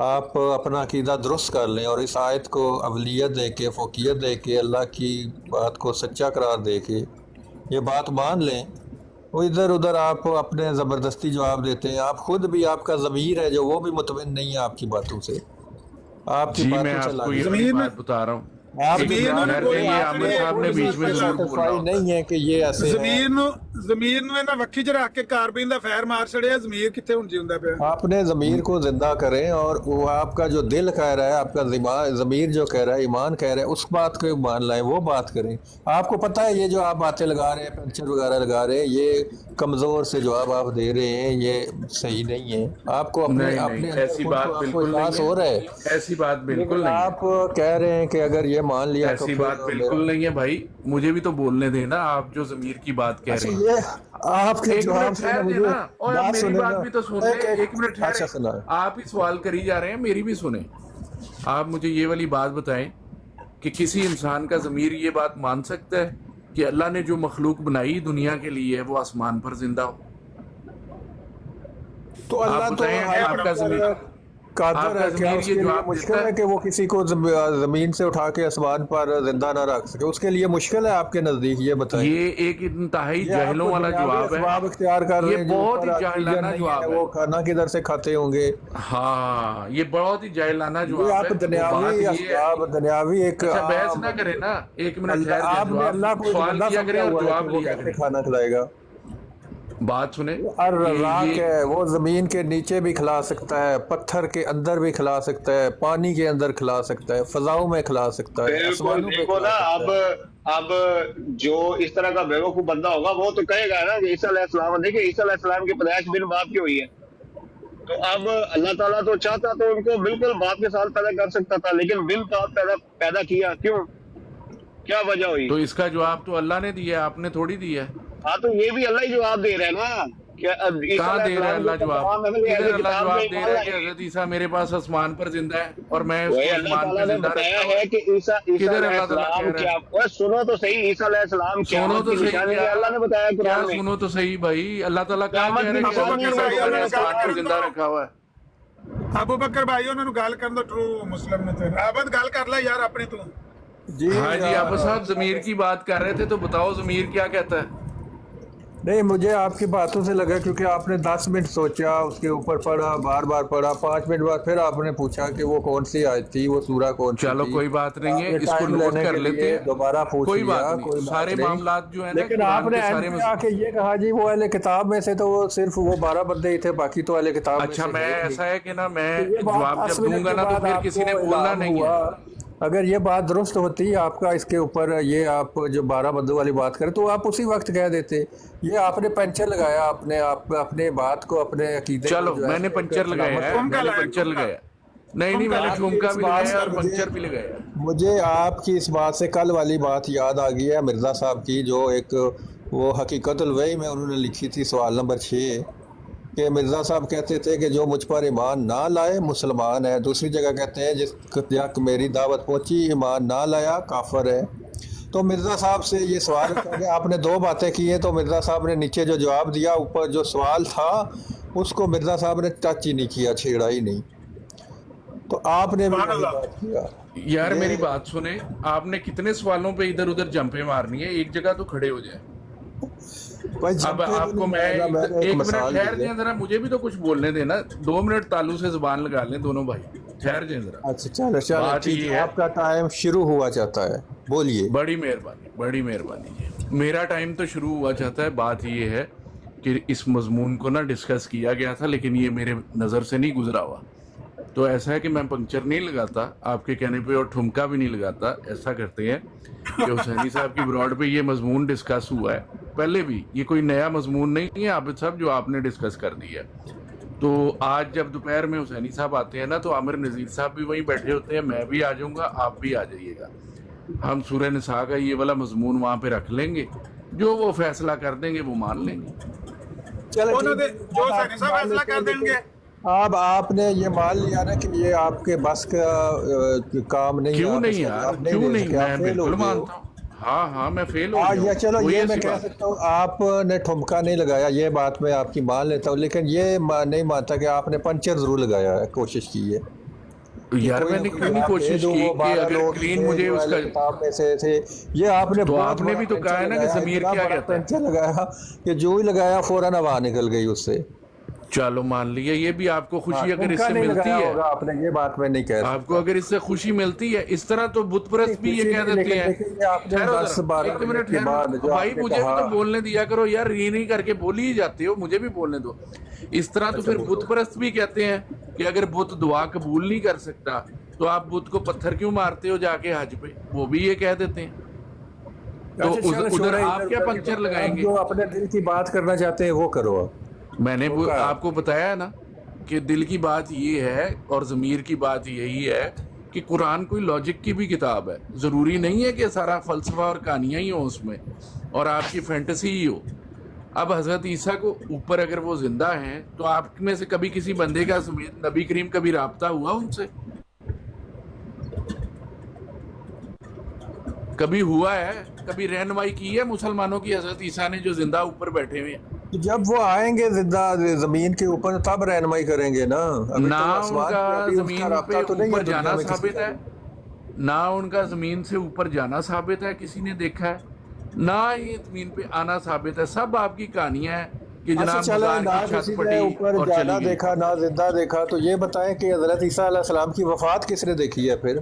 आप अपना अकीदा दुरुस्त कर लें और इस आयत को अवलियत दे के, फ़ोकियत दे के, अल्लाह की बात को सच्चा करार दे के ये बात मान लें। वो इधर उधर आप अपने ज़बरदस्ती जवाब देते हैं। आप खुद भी, आपका ज़मीर है जो वो भी मुतमिन नहीं है आपकी बातों से, आपकी जी, मैं बातों से आपको ये लागे। वाली बात बता रहा हूँ। आप एक जमीन मिनट में ठहर कोई जाइए, बात आमिर नहीं है, साहब ने कोई बीच में बात जरूर बोलना सैटिस्फाई होता है। नहीं है कि ये ऐसे हैं। ਜ਼ਮੀਰ ਨੂੰ ਇਹਨਾਂ ਵੱਖੀ ਚ ਰੱਖ ਕੇ ਕਾਰਬੀਨ ਦਾ ਫਾਇਰ ਮਾਰ ਛੜਿਆ, ਜ਼ਮੀਰ ਕਿੱਥੇ ਹੁਣ ਜਿਉਂਦਾ ਪਿਆ? अपने ज़मीर को ज़िंदा करें और वो आपका जो दिल कह रहा है, आपका ज़मीर जो कह रहा है, ईमान कह रहा है, उस बात को मान लाएं, वो बात करें। आपको पता है ये जो आप बातें लगा रहे हैं, पेंशन वगैरह लगा रहे हैं, ये कमज़ोर से जवाब आप दे रहे हैं, ये सही नहीं है। आपको अपने नहीं अपने नहीं, अंदर ऐसी खुद बात को आपको बिल्कुल एहसास नहीं हो रहा है, है। ऐसी बात बिल्कुल लेकिन नहीं है, आप कह रहे हैं कि अगर ये मान लिया तो ऐसी फिर बात बिल्कुल नहीं है। भाई मुझे भी तो बोलने देना, आप जो जमीर की बात कह रहे हैं। ये आपके एक जवाब मिनट से ठहर मुझे देना, और अब बात मेरी सुने बात ना। भी तो सुन ले, एक मिनट अच्छा ठहरे। सुना। आप ही सवाल करी जा रहे हैं, मेरी भी सुने। आप मुझे ये वाली बात बताएं कि किसी इंसान का ज़मीर ये बात मान सकता है कि अल्लाह ने जो मखलूक बनाई दुनिया के लिए वो आसमान पर जिंदा हो? तो अल्लाह आप तो बताएं, आपका ज़मीर कादर आपका है, क्या ज़मीर उसके ये लिए जवाब मुश्किल देता है कि वो किसी को जमीन से उठा के आसमान पर जिंदा ना रख सके? उसके लिए मुश्किल है आपके नजदीक? ये बताएं। ये एक इंतहाई ये जहलों आपको वाला दुनियावी जवाब असबाब है। इख्तियार कर रहे ये हैं, जो बहुत ऊपर ही ऑक्सीजन जाहिलाना नहीं जवाब है, है। वो खाना किधर से खाते होंगे? हाँ, ये बहुत ही जाहिलाना ये जवाब आप है। वो बात दुनियावी ये है, असबाब, दुनियावी एक अच्छा बहस आम- ना करे ना, एक मिनट ठहर के आपने अल्लाह जवाब को सवाल बंदा किया करें समझा और हुआ है जवाब कि वो लिया कैसे करें। खाना खिलाएगा? बात सुने, और ये- राख ये- है, वो जमीन के नीचे भी खिला सकता है, पत्थर के अंदर भी खिला सकता है, पानी के अंदर खिला सकता है, फजाओं में खिला सकता है, बिल्कुल आसमानों पे देखो खिला ना, सकता है। अब जो इस तरह का बेवकूफ बंदा होगा वो तो कहेगा ना कि ईसा अलैहिस्सलाम, देखिए ईसा अलैहिस्सलाम की पैदाइश बिन बाप की हुई है। तो अब अल्लाह ताला तो चाहता तो उनको बिल्कुल बाप के साथ पैदा कर सकता था, लेकिन बिन बाप पैदा किया क्यों? क्या वजह हुई? तो इसका जवाब तो अल्लाह ने दिया है, आपने थोड़ी दिया है। हाँ, तो ये भी अल्लाह ही जवाब दे रहे हैं ना। क्या अब ईसा कहाँ दे रहा है अल्लाह अलैहिस्सलाम जवाब? के किधर तमाम अल्लाह किताब जवाब में दे ईमान रहा है कि लाए। हजरत ईसा मेरे पास आसमान पर जिंदा है और मैं वही उसको अल्लाह आसमान ताला पर ने जिंदा बताया रखता है हूँ। कि ईसा किधर अल्लाह ताला अलैहिस्सलाम कह क्या, रहा है? ओए सुनो तो सही, ईसा अलैहिस्सलाम क्या सुनो तो सही, निशानी है, क्या अल्लाह ने बताया क्या कुरान में। सुनो तो सही भाई, अल्लाह ताला क्या क़यामत कह रहे हैं की कि हजरत निशानी ईसा है, को मैंने अल्लाह ने आसमान पर कहा जिंदा करो। रखा हुआ है। अबू बकर भाई ਉਹਨਾਂ ਨੂੰ ਗੱਲ ਕਰਨ ਦਾ ट्रू मुस्लिम ने तो आबद ਗੱਲ कर ला यार अपने तू جی ہاں جی ابو صاحب ضمیر کی بات کر رہے تھے تو بتاؤ ضمیر کیا کہتا ہے؟ نہیں، مجھے آپ کی باتوں سے لگا کیونکہ آپ نے 10 منٹ سوچا، اس کے اوپر پڑھا، بار بار پڑھا، 5 منٹ بعد پھر آپ نے پوچھا کہ وہ کون سی آیت تھی، وہ سورہ کون سی چلو تھی، کوئی بات نہیں آپ ہے، نے اس کو ٹائم نوٹ لینے کر کے لیتے لیے ہیں، دوبارہ پوچھ کوئی بات لیا، نہیں، کوئی بات سارے نہیں، معاملات جو ہے نا لیکن آپ قرآن نے کے اینڈ سارے میں آ کے یہ کہا جی وہ اہل کتاب میں سے، تو وہ صرف وہ 12 بندے ہی تھے، باقی تو اہل کتاب میں اچھا سے میں ہے ہی نہیں۔ ایسا ہے کہ نا میں تو یہ بات جواب 10 جب دوں منٹ گا کے نا تو بعد پھر آپ کسی کو نے بولنا اعلام نہیں ہوا، ہے۔ اگر یہ بات درست ہوتی آپ کا اس کے اوپر، یہ آپ جو 12 بندوں والی بات کریں تو آپ اسی وقت کہہ دیتے، یہ آپ نے پنچر لگایا اپنے بات کو، اپنے عقیدے کو چلو جو ہے میں نے پنچر لگایا سلامت ہے، کرنے میں ٹھمکا نے کے لائے، لیے۔ پنچر ٹھمکا لگایا، نہیں ٹھمکا میں نے لائے۔ آپ کی ٹھمکا اس بھی بات لگایا سے اور پنچر بھی لگایا۔ مجھے آپ کی اس بات سے کل والی بات یاد آ گئی ہے، مرزا صاحب کی، جو ایک وہ حقیقت الوحی میں انہوں نے لکھی تھی، سوال نمبر 6، کہ مرزا صاحب کہتے تھے کہ جو مجھ پر ایمان نہ لائے مسلمان ہے، دوسری جگہ کہتے ہیں جس تک میری دعوت پہنچی ایمان نہ لایا کافر ہے۔ تو مرزا صاحب سے یہ سوال اٹھا کہ آپ نے 2 باتیں کی ہیں، تو مرزا صاحب نے نیچے جو جواب دیا، اوپر جو سوال تھا اس کو مرزا صاحب نے ٹچ ہی نہیں کیا، چھیڑا ہی نہیں، تو آپ نے بھی سبحان وہی اللہ۔ بات کیا۔ یار یہ میری بات سنیں، آپ نے کتنے سوالوں پہ ادھر ادھر جمپیں مارنی ہے، ایک جگہ تو کھڑے ہو جائیں۔ بھائی اب جھمپے تو آپ کو نہیں میں مار رہا، میں نے ایک ایک منٹ مثال ٹھہر دی ہے۔ جائیں ذرا، مجھے بھی تو کچھ بولنے دیں نا، 2 منٹ تالو سے زبان لگا لیں دونوں بھائی، ٹھہر جائیں ذرا۔ اچھا چلو بات ٹھیک یہ ہے، ہے، آپ کا ٹائم شروع ہوا چاہتا ہے، بولیے۔ بڑی مہربانی، بڑی مہربانی جی، میرا ٹائم تو شروع ہوا چاہتا ہے۔ بات یہ ہے کہ اس مضمون کو نا ڈسکس کیا گیا تھا لیکن یہ میرے نظر سے نہیں گزرا ہوا، تو ایسا ہے کہ میں پنکچر نہیں لگاتا آپ کے کہنے پہ اور ٹھمکا بھی نہیں لگاتا۔ ایسا کرتے ہیں کہ حسینی صاحب کی براڈ پہ یہ مضمون ڈسکس ہوا ہے پہلے بھی، یہ کوئی نیا مضمون نہیں ہے عابد صاحب جو آپ نے ڈسکس کر دیا ہے۔ تو آج جب دوپہر میں حسینی صاحب آتے ہیں نا تو عامر نذیر صاحب بھی وہیں بیٹھے ہوتے ہیں، میں بھی آ جاؤں گا، آپ بھی آ جائیے گا، ہم سورہ نساء کا یہ والا مضمون وہاں پہ رکھ لیں گے، جو وہ فیصلہ کر دیں گے وہ مان لیں گے۔ چلو انہوں ٹھیک نے ہے، یہ جو بات آپ سینی کی صاحب مان فیصلہ لیتے ہیں، کر دیں لیکن گے۔ اب آپ نے یہ مان لیا نا کہ یہ آپ کے بس کا کام نہیں ہے، کیوں آپ نہیں اس کا یار، جواب نہیں کیوں دے نہیں، سکے، آپ میں فیل ہو بالکل گئے ہو۔ مانتا ہوں، ہاں ہاں میں فیل ہو گیا یا ہوں، چلو کوئی یہ میں ایسی کہہ بات سکتا ہوں آپ نے ٹھمکا نہیں لگایا، یہ بات میں آپ کی مان لیتا ہوں، لیکن یہ نہیں مانتا کہ آپ نے پنچر ضرور لگایا ہے، کوشش کی ہے نہیں۔ کہ یار کوئی میں نہ نے کوئی کیوں نہیں جواب دے کوشش دوں۔ کی وہ کہ 12 اگر لوگ ہی کلین تھے مجھے جو اس اہل کا، کتاب میں سے تھے، یہ آپ نے تو بہت آپ نے بڑا بھی تو پنچر کہا ہے نا کہ لگایا، ضمیر اتنا کیا بڑا کہتا ہے۔ پنچر لگایا کہ جو ہی لگایا فوراً ہوا نکل گئی اس سے۔ چلو مان لیا، یہ بھی آپ کو ہاں خوشی اگر اس ٹھمکا سے نہیں لگایا ملتی ہے، ہوگا آپ نے، یہ بات میں نہیں کہہ آپ کو سکتا۔ اگر اس سے خوشی ملتی ہے، اس طرح تو بت نہیں پرست بھی یہ خوشی کہہ نہیں، دیتے لیکن ہیں۔ دیکھیں یہ آپ نے ٹھہرو ذرا، 10-12 ایک منٹ منٹ کے ٹھہرو بعد نا جو بھائی، آپ نے مجھے بھی کہا۔ تو بولنے دیا کرو یار، یہ نہیں کر کے بولی ہی جاتے ہو، مجھے بھی بولنے دو۔ اس طرح تو اچھا پھر بولو۔ بت پرست بھی کہتے ہیں کہ اگر بت دعا قبول نہیں کر سکتا تو آپ بت کو پتھر کیوں مارتے ہو جا کے حج پہ، وہ بھی یہ کہہ دیتے ہیں۔ تو اچھا چلو ادھر چھوڑے ادھر آپ کیا ادھر کی پنکچر باتیں، لگائیں اب گے؟ جو اپنے دل کی بات کرنا چاہتے ہیں وہ کرو آپ، میں نے موقع ہے آپ کو بتایا نا کہ دل کی بات یہ ہے اور ضمیر کی بات یہی ہے کہ قرآن کوئی لاجک کی بھی کتاب ہے، ضروری نہیں ہے کہ سارا فلسفہ اور کہانیاں ہی ہوں اس میں اور آپ کی فینٹسی ہی ہو۔ اب حضرت عیسیٰ کو اوپر اگر وہ زندہ ہیں تو آپ میں سے کبھی کسی بندے کا نبی کریم کبھی رابطہ ہوا ان سے؟ کبھی ہوا ہے؟ کبھی رہنمائی کی ہے مسلمانوں کی حضرت عیسیٰ نے جو زندہ اوپر بیٹھے ہوئے ہیں؟ جب وہ آئیں گے زندہ زمین کے اوپر تب رہنمائی کریں گے نا، ابھی نہ تو وہ ان آسمان کا پہ، ابھی اس کا زمین پہ رابطہ تو نہیں ہے اوپر دنیا جانا میں کسی ثابت کا ہے، بھی۔ نہ ان کا زمین سے اوپر جانا ثابت ہے کسی نے دیکھا ہے، نہ ہی زمین پہ آنا ثابت ہے، سب آپ کی کہانیاں ہیں کہ اچھا جناب چلے، مزار نہ کی چھت کسی نے پھٹی اوپر اور جانا چلی گئی۔ دیکھا نہ زندہ دیکھا، تو یہ بتائیں کہ حضرت عیسیٰ علیہ السلام کی وفات کس نے دیکھی ہے پھر؟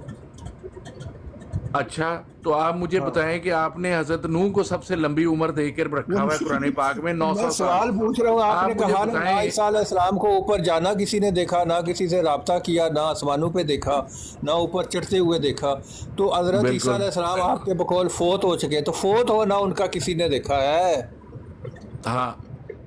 اچھا تو آپ مجھے ہاں بتائیں کہ آپ نے حضرت نوح کو سب سے لمبی عمر دے کر رکھا ہوا ہے قرآن پاک میں، میں 900 سال۔ سوال پوچھ رہا ہوں، آپ نے آپ مجھے کہا نا نہ بتائیں، عیسیٰ علیہ السلام کو اوپر جانا کسی نے دیکھا، نہ کسی سے رابطہ کیا، نہ آسمانوں پہ دیکھا، نہ اوپر چڑھتے ہوئے دیکھا، تو حضرت عیسیٰ بالکل علیہ السلام آپ کے بقول فوت ہو چکے، تو فوت ہونا ان کا کسی نے دیکھا ہے؟ ہاں،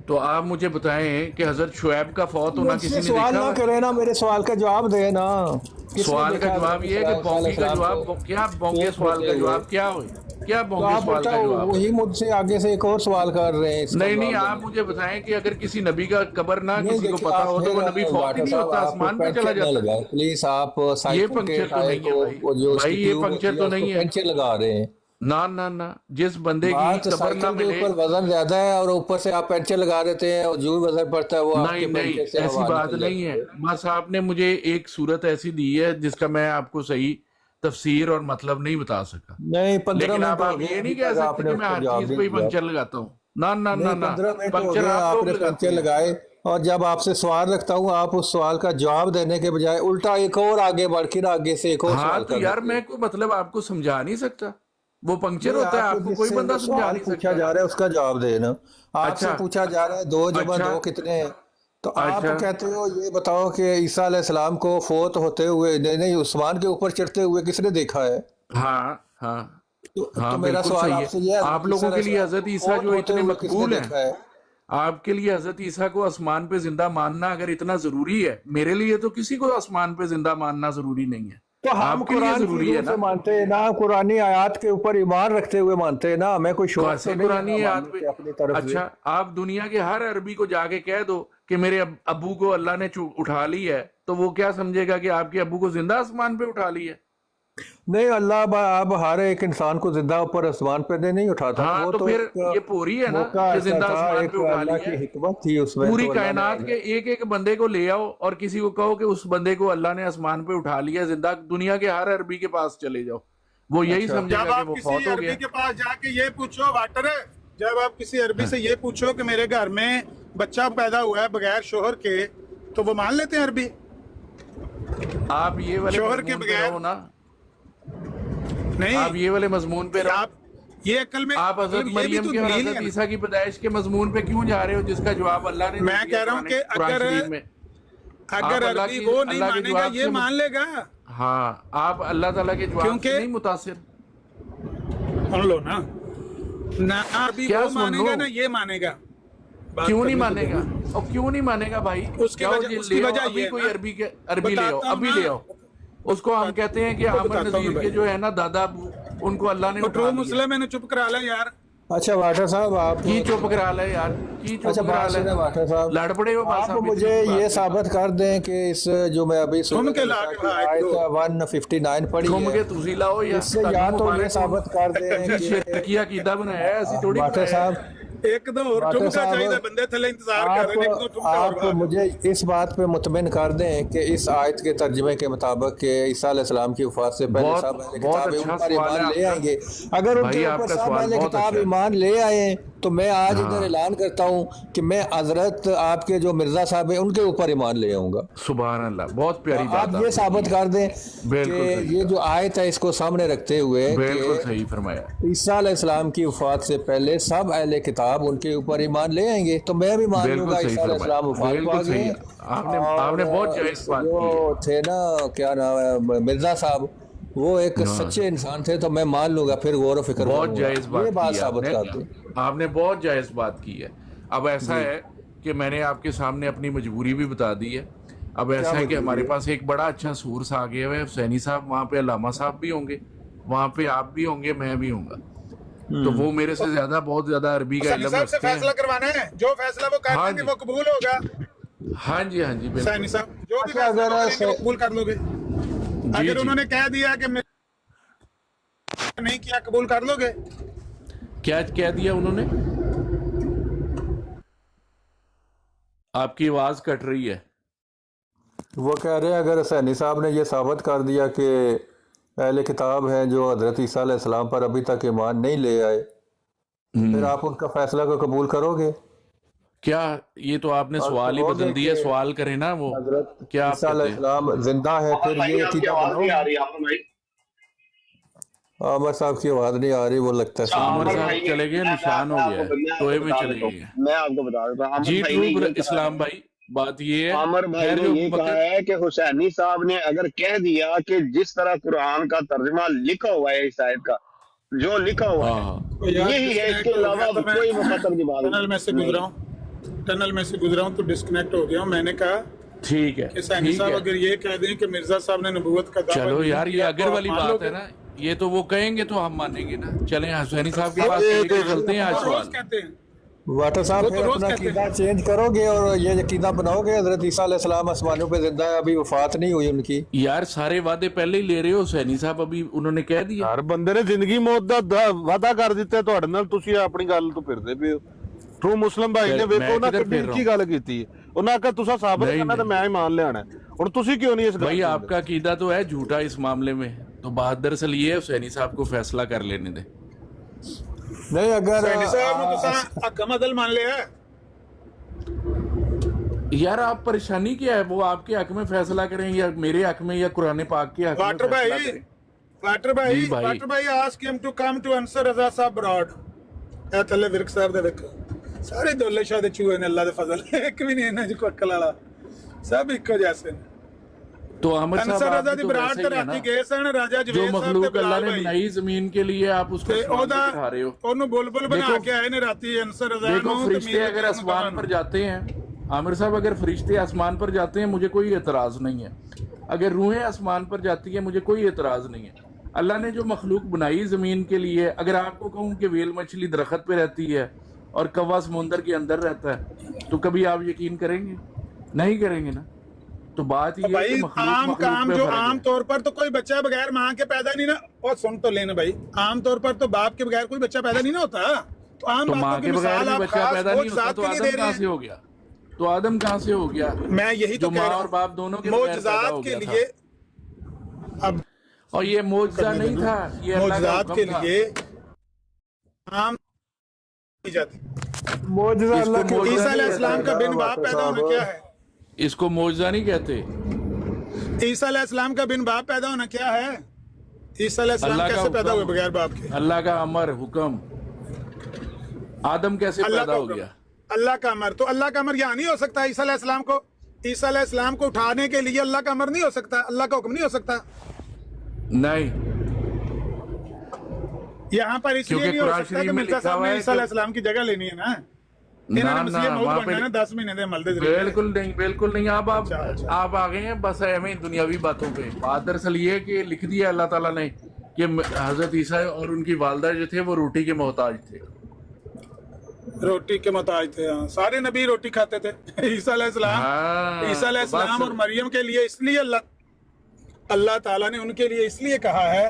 تو آپ مجھے بتائیں کہ حضرت شعیب کا فوت ہونا مجھ سے کسی نے سوال دیکھا نہ ہوا ہے؟ کرے نا، میرے سوال کا جواب دے نا، کس نے سوال کا دیکھا جواب حضرت یہ ہے کہ عیسیٰ علیہ بونکی کا السلام جواب، کو کیا بونکے فوت سوال ہوتے کا ہوئے؟ جواب کیا ہوئی؟ کیا تو بونکے آپ سوال کا بتاؤ، جواب ہے؟ وہی مجھ سے آگے سے ایک اور سوال کر رہے ہیں اس کا نہیں نہیں، جواب دینے آپ کے مجھے بتائیں کہ اگر کسی نبی کا قبر نہ نہیں کسی کو دیکھیں، پتا آپ ہو تو پھر وہ نبی فوت ہی ڈاکٹر نہیں صاحب ہوتا، آپ آسمان پہ چلا پنچر نہ جاتا ہے۔ لگائیں پلیز، آپ یہ سائیکل کے پنکچر تو ٹائر نہیں ہے کو، بھائی، وہ جو اس کی بھائی یہ ٹیوب ہوتی پنکچر ہے تو اس کو نہیں ہے۔ پنچر لگا رہے ہیں۔ نہ نہ، جس بندے کی بات قبر نہ سائیکل کے ملے، اوپر وزن زیادہ ہے اور اوپر سے آپ پنچر لگا دیتے ہیں، اور جو وزن پڑتا ہے وہ آپ نہیں کے نہیں پنچر سے ایسی ہوا بات نکل نہیں جاتی ہے، ہے۔ بس آپ نے مجھے ایک صورت ایسی دی ہے جس کا میں آپ کو صحیح तफसीर और मतलब नहीं बता सका। नहीं 15 लेकिन मिनट आप हो गए ये नहीं अभी कह तक सकते आपने कि मैं हर जवाब चीज नहीं पे ही दिया। पंक्चर लगाता हूँ। ना ना ना नहीं ना 15 मिनट हो पंक्चर गए आप लोग आपने लगाते पंक्चर हैं। लगाए, और जब आपसे सवाल रखता हूँ आप उस सवाल का जवाब देने के बजाय उल्टा एक और आगे बढ़ के आगे से एक और हाँ सवाल तो कर यार देते हैं। मैं को मतलब आपको समझा नहीं सकता, वो पंक्चर नहीं, होता है, आपको आपको कोई जिससे बंदा वो समझा सवाल नहीं पूछा सकता। जा रहा है उसका जवाब देना। आपसे अच्छा पूछा जा रहा है 2 जमा अच्छा 2 कितने हैं, तो आप अच्छा कहते हो ये बताओ कि ईसा अलैहिस्सलाम को फोत होते हुए नहीं उस्मान के ऊपर चढ़ते हुए किसने देखा है? हाँ हाँ तो हाँ मेरा बिल्कुल सवाल सही है। आपसे ये है, आप हजरत ईसा लोगों के लिए अलैहिस्सलाम हजरत को ईसा फोत जो होते इतने हुए किसने मकबूल देखा हैं, है? आपके लिए हजरत ईसा को आसमान पे जिंदा मानना अगर इतना जरूरी है, मेरे लिए तो किसी को आसमान पे जिंदा मानना जरूरी नहीं है। तो हम आपके लिए कुरान की जरूरी है रूह से ना। मानते हैं ना, कुरानी आयत के ऊपर ईमान रखते हुए मानते हैं ना, हमें कोई शौक तो कैसे नहीं है कुरानी ना है मानने पे? के अपनी तरफ से। अच्छा आप दुनिया के हर अरबी को जाके कह दो कि मेरे अब्बू को अल्लाह ने उठा ली है, तो वो क्या समझेगा कि आपके अब्बू को जिंदा आसमान पे उठा ली है? नहीं, अल्लाह अब हर एक इंसान को जिंदा ऊपर आसमान पे नहीं उठाता, हाँ वो तो तो फिर एक ये पूरी है ना मौका कि ऐसा जिंदा था, आसमान एक पे उठा अल्लाह ली की है। हिकमत थी उसमें, पूरी तो अल्लाह ने कायनात के एक एक बंदे को ले आओ और किसी को कहो कि उस बंदे को अल्लाह ने आसमान पे उठा लिया जिंदा, दुनिया के हर अरबी के पास चले जाओ, वो यही अच्छा। जब समझेगा कि आप वो किसी फौत हो अरबी गया। के पास जाके ये पूछो वाटर है, जब आप किसी अरबी से ये पूछो कि मेरे घर में बच्चा पैदा हुआ है बगैर शोहर के, तो वो मान लेते हैं अरबी। आप ये वाले शोहर के मजमून पे बगैर रहो ना, नहीं, आप ये वाले मजमून पे रहो। आप ये अकल में आप हजरत ये भी मरियम तो के और दलील हजरत है ना। ईसा की पैदाइश के मजमून पे क्यों जा रहे हो, जिसका जवाब अल्लाह ने मैं कह रहा हूं कि कुरान शरीफ में। अगर आप अल्लाह अरबी की- वो नहीं अल्लाह के मानेगा जवाब ये से मान लेगा। हाँ आप अल्लाह ताला के जवाब क्योंकि- से नहीं मुतासिर। सुन लो ना, ना अरबी क्या वो सुन मानेगा लो? ना ये मानेगा। बात क्यों नहीं करने तो मानेगा? दो। और क्यों नहीं मानेगा भाई? उसकी जाओ वजह- जी, उसकी ले आओ, वजह अभी ये है कोई ना। अरबी ले आओ, बताता हूं अभी ना। ले आओ। उसको हम कहते हैं कि आपको अमर बताता हूं नजीर मैं के भाई। जो है ना दादा अबू, उनको अल्लाह ने तो उठा ट्रू लिया। मुस्लिम मैंने चुप करा लिया यार। अच्छा वाटर साहब आप की चुप करा ले यार, की चुप अच्छा करा बात ले। सुने वाटर साहब, लड़ पड़े हो आप मुझे ये साबित कर दें कि इस जो मैं अभी घूम के ला के भाई आयत दो। 159 पढ़ी घूम के है, तुसी लाओ या इससे या तो ये साबित कर दें कि शिरकिया कीदा बनाया है, ऐसी थोड़ी वाटर बनाया है। साहब एक दो और वाटर ठुमका साहब, चाहिए, बंदे थले इंतजार कर रहे हैं, एक दो ठुमका और आप बात। मुझे इस बात पे मुतमिन कर दें कि इस आयत के तर्जुमे के मुताबिक कि ईसा अलैहिस्सलाम की वफात से पहले बहुत- सब अहले बहुत किताब अच्छा ऊपर सवाल ईमान है ले आपका। आएंगे। अगर भाई उनके ऊपर आपका सब सवाल अहले बहुत किताब अच्छा है। ईमान ले आए तो मैं आज हाँ। इधर ऐलान करता हूँ कि मैं हजरत आपके जो मिर्जा साहब हैं उनके ऊपर ईमान ले आऊंगा। सुभान अल्लाह, बहुत प्यारी बात आप ये साबित कर दें बिल्कुल कि सही ये जो आयत है इसको सामने रखते हुए बिल्कुल कि सही फरमाया। ईसा अलैहिस्सलाम की वफात से पहले सब अहले किताब उनके ऊपर ईमान ले आएंगे, तो मैं भी मान बिल्कुल लूंगा सही ईसा अलैहिस्सलाम फरमाया, वफात बिल्कुल पा सही गए। है। आपने बहुत जायज बात की है। जो थे ना क्या नाम है मिर्जा साहब, वो एक हाँ। सच्चे इंसान थे, तो मैं मान लूंगा, फिर गौर व फिक्र बहुत करूंगा। जायज ये बात बात की साबित आपने, करते हैं। आपने बहुत जायज बात की है। अब ऐसा है कि मैंने आपके सामने अपनी मजबूरी भी बता दी है। अब ऐसा है कि मजबूरी हमारे है? पास एक बड़ा अच्छा सोर्स आ गया है, हुसैनी साहब वहाँ पे अल्लामा साहब भी होंगे, वहाँ पे आप भी होंगे, मैं भी होऊंगा, तो वो मेरे से ज्यादा बहुत ज्यादा अरबी का सैनी इल्म साहब से रखते हैं। फैसला करवाना है, जो फैसला वो कर हाँ देंगे जी। वो कबूल होगा। हाँ जी हाँ जी सैनी बिल्कुल। साहब जो भी अच्छा, फैसला अगर वो करेंगे वो से- कबूल कर लोगे? जी, अगर जी। उन्होंने कह दिया कि मैं नहीं किया, कबूल कर लोगे? क्या कह दिया उन्होंने? आपकी आवाज कट रही है। वो कह रहे हैं अगर हुसैनी साहब ने ये साबित कर दिया कि अहले किताब हैं जो हजरत ईसा अलैहिस्सलाम पर अभी तक ईमान नहीं ले आए, फिर आप उनका फैसला को कबूल करोगे? क्या ये तो आपने और सवाल ही कहोगे बदल दिया, कि सवाल करें ना वो हजरत क्या आप ईसा कहते हैं? अलैहिस्सलाम जिंदा है, फिर भाई ये आपकी अकीदा आवाज नहीं आ बनाओगे? रही आमर भाई। आमर साहब की आवाज नहीं आ रही, वो लगता है आमर आमर साहब भाई ने- चले गए, मैं- निशान हो मैं गया है, आपको- मैं आपको टोए में बता चले देता गए हैं। हूं, मैं आपको बता देता हूं। आमर जी भाई ने ट्रू ये कहा इस्लाम है- भाई, बात ये है आमर भाई खैर ने जो ये कहा बकरी- है कि हुसैनी साहब ने अगर कह दिया कि जिस तरह कुरान का तर्जुमा लिखा हुआ है इस आयत का, जो लिखा हुआ है हाँ तो यार यही है, disconnect इसके हो अलावा गया तो मैं कोई मुखत्तर की बात टनल में से नहीं। गुजरा हूँ, टनल में से गुजरा हूँ तो डिस्कनेक्ट हो गया हूँ। मैंने कहा ठीक है कि सैनी ठीक साहब है। अगर ये कह दें कि मिर्जा साहब ने नबूवत का दावा चलो नहीं यार ये किया, अगर तो आप वाली मान बात लोगे? है ना, ये तो वो कहेंगे तो हम मानेंगे ना। चलें हुसैनी साहब के पास लेके चलते हैं आज वो रोज सवाल। कहते हैं। वाटर साहब वो फिर तो रोज अपना कहते अकीदा चेंज करोगे और ये अकीदा बनाओगे हजरत ईसा अलैहिस्सलाम आसमानों पे जिंदा है, अभी वफात नहीं हुई उनकी? यार सारे वादे पहले ही ले रहे हो हुसैनी साहब, अभी उन्होंने कह दिया। ਹਰ ਬੰਦੇ ਨੇ ਜ਼ਿੰਦਗੀ ਮੌਤ ਦਾ ਵਾਅਦਾ ਕਰ ਦਿੱਤਾ ਤੁਹਾਡੇ ਨਾਲ, ਤੁਸੀਂ ਆਪਣੀ ਗੱਲ ਤੋਂ ਫਿਰਦੇ ਪਏ ਹੋ। ਟਰੂ ਮੁਸਲਮ ਭਾਈ ਨੇ ਮੈਂ ਵੇਖੋ ਨਾ ਕਿੱਧਰ ਕਿੰਨੀ ਫਿਰ ਉੱਚੀ ਗੱਲ ਕੀਤੀ ਹੈ। ਉਹਨਾਂ ਆਖਿਆ ਤੁਸੀਂ ਸਾਬਤ ਨਹੀਂ, ਕਰਨਾ ਤੇ ਨਹੀਂ। ਮੈਂ ਹੀ ਮੰਨ ਲਿਆਣਾ। ਹੁਣ ਤੁਸੀਂ ਕਿਉਂ ਨਹੀਂ ਇਸ ਗੱਲ भाई ਤੇ आपका अकीदा तो है झूठा इस मामले में, तो बहादुर से लिए हुसैनी साहब को फैसला कर लेने दे। नहीं अगर सैनी साहब ने तो सा अकम अदल मान लिया है। यार आप परेशानी क्या है, वो आपके हक में फैसला करें या मेरे हक में या कुरान पाक के हक में वाटर फैसला भाई, करें? वाटर भाई, जी भाई। वाटर भाई ask him to come to answer Raza साहब ब्रॉड। ए थल्ले विरक साहब दे देखो सारे दोले शाह दे चूहे ने अल्लाह दे फजल एक भी नहीं इन्हां च कोई अकल वाला, सब इक्को जैसे ने। तो अहमद साहब आंसर आप रजा भी दी तो ब्राड वैसे ते ही है ना, राती गए सन राजा जो जवेद साहब ते मखलूक अल्लाह बिलाल ने भाई बनाई जमीन के लिए आप उसको ते आसमान ओदा पे चढ़ा रहे हो। ओनु बुलबुल बना देखो- के आए ने राती आंसर रजा देखो नु फरिश्ते अगर आसमान पर जाते हैं, आमिर साहब अगर फरिश्ते आसमान पर जाते हैं मुझे कोई एतराज नहीं है, अगर रूहें आसमान पर जाती है मुझे कोई एतराज नहीं है। अल्लाह ने जो मखलूक बनाई जमीन के लिए, अगर आपको कहूँ कि वेल मछली दरख्त पे रहती है और कौवा समुंदर के अंदर रहता है तो कभी आप यकीन करेंगे? नहीं करेंगे ना। तो बात ये है भाई कि मखलूक आम मखलूक काम पे जो फर्क है। आम तौर पर तो कोई बच्चा बगैर माँ के पैदा नहीं ना, और सुन तो लेना भाई, आम तौर पर तो बाप के बगैर कोई बच्चा पैदा नहीं ना होता। तो आम तो माँ बातों की के बगैर मिसाल भी आप बच्चा खास पैदा नहीं होता मोजज़ात तो के लिए आदम दे रहे कहाँ से हैं। हो गया? तो आदम कहाँ से हो गया? मैं यही तो जो कह माँ रहा और हूँ बाप दोनों के बगैर पैदा मोजज़ात हो के गया था। लिए। अब और ये मोजज़ा नहीं था, ये अल्लाह का मोजज़ात के हुक्म था। लिए आम की जाती। मोजज़ा इसको अल्लाह के मोजज़ा ईसा नहीं अलैहिस्सलाम का बिन बाप पैदा होना क्या है? इसको मोजज़ा नहीं कहते। ईसा अलैहिस्सलाम का बिन बाप पैदा होना क्या है? ईसा अलैहिस्सलाम अल्लाह का कैसे पैदा हुए हुक्म। बगैर बाप के? अल्लाह का अमर हुक्म। आदम कैसे अल्लाह पैदा का हो हुक्म, गया? अल्लाह का अमर। तो अल्लाह का अमर यहाँ नहीं हो सकता ईसा अलैहिस्सलाम को? ईसा अलैहिस्सलाम को उठाने के लिए अल्लाह का अमर नहीं हो सकता, अल्लाह का हुक्म नहीं हो सकता नहीं, यहाँ पर इसलिए क्योंकि नहीं हो कुरान सकता शरीफ कि में मिर्जा लिखा साहब हुआ ने है ईसा कि- अलैहिस्सलाम की जगह लेनी है ना, ना इन्होंने मसीह ना मौत वहाँ बनना है ना पे 10 महीने दे अमल दे जरिए। बिल्कुल नहीं, बिल्कुल नहीं। आप अच्छा। आप आ गए हैं बस एवं दुनियावी बातों पे। बात दरअसल ये है कि लिख दिया अल्लाह ताला ने कि हजरत ईसा और उनकी वालदा जो थे वो रोटी के मोहताज थे। रोटी के मोहताज थे, हाँ। सारे नबी रोटी खाते थे। ईसा अलैहिस्सलाम, हाँ, ईसा अलैहिस्सलाम तो और बस- मरियम के लिए इसलिए अल्लाह ताला ने उनके लिए इसलिए कहा है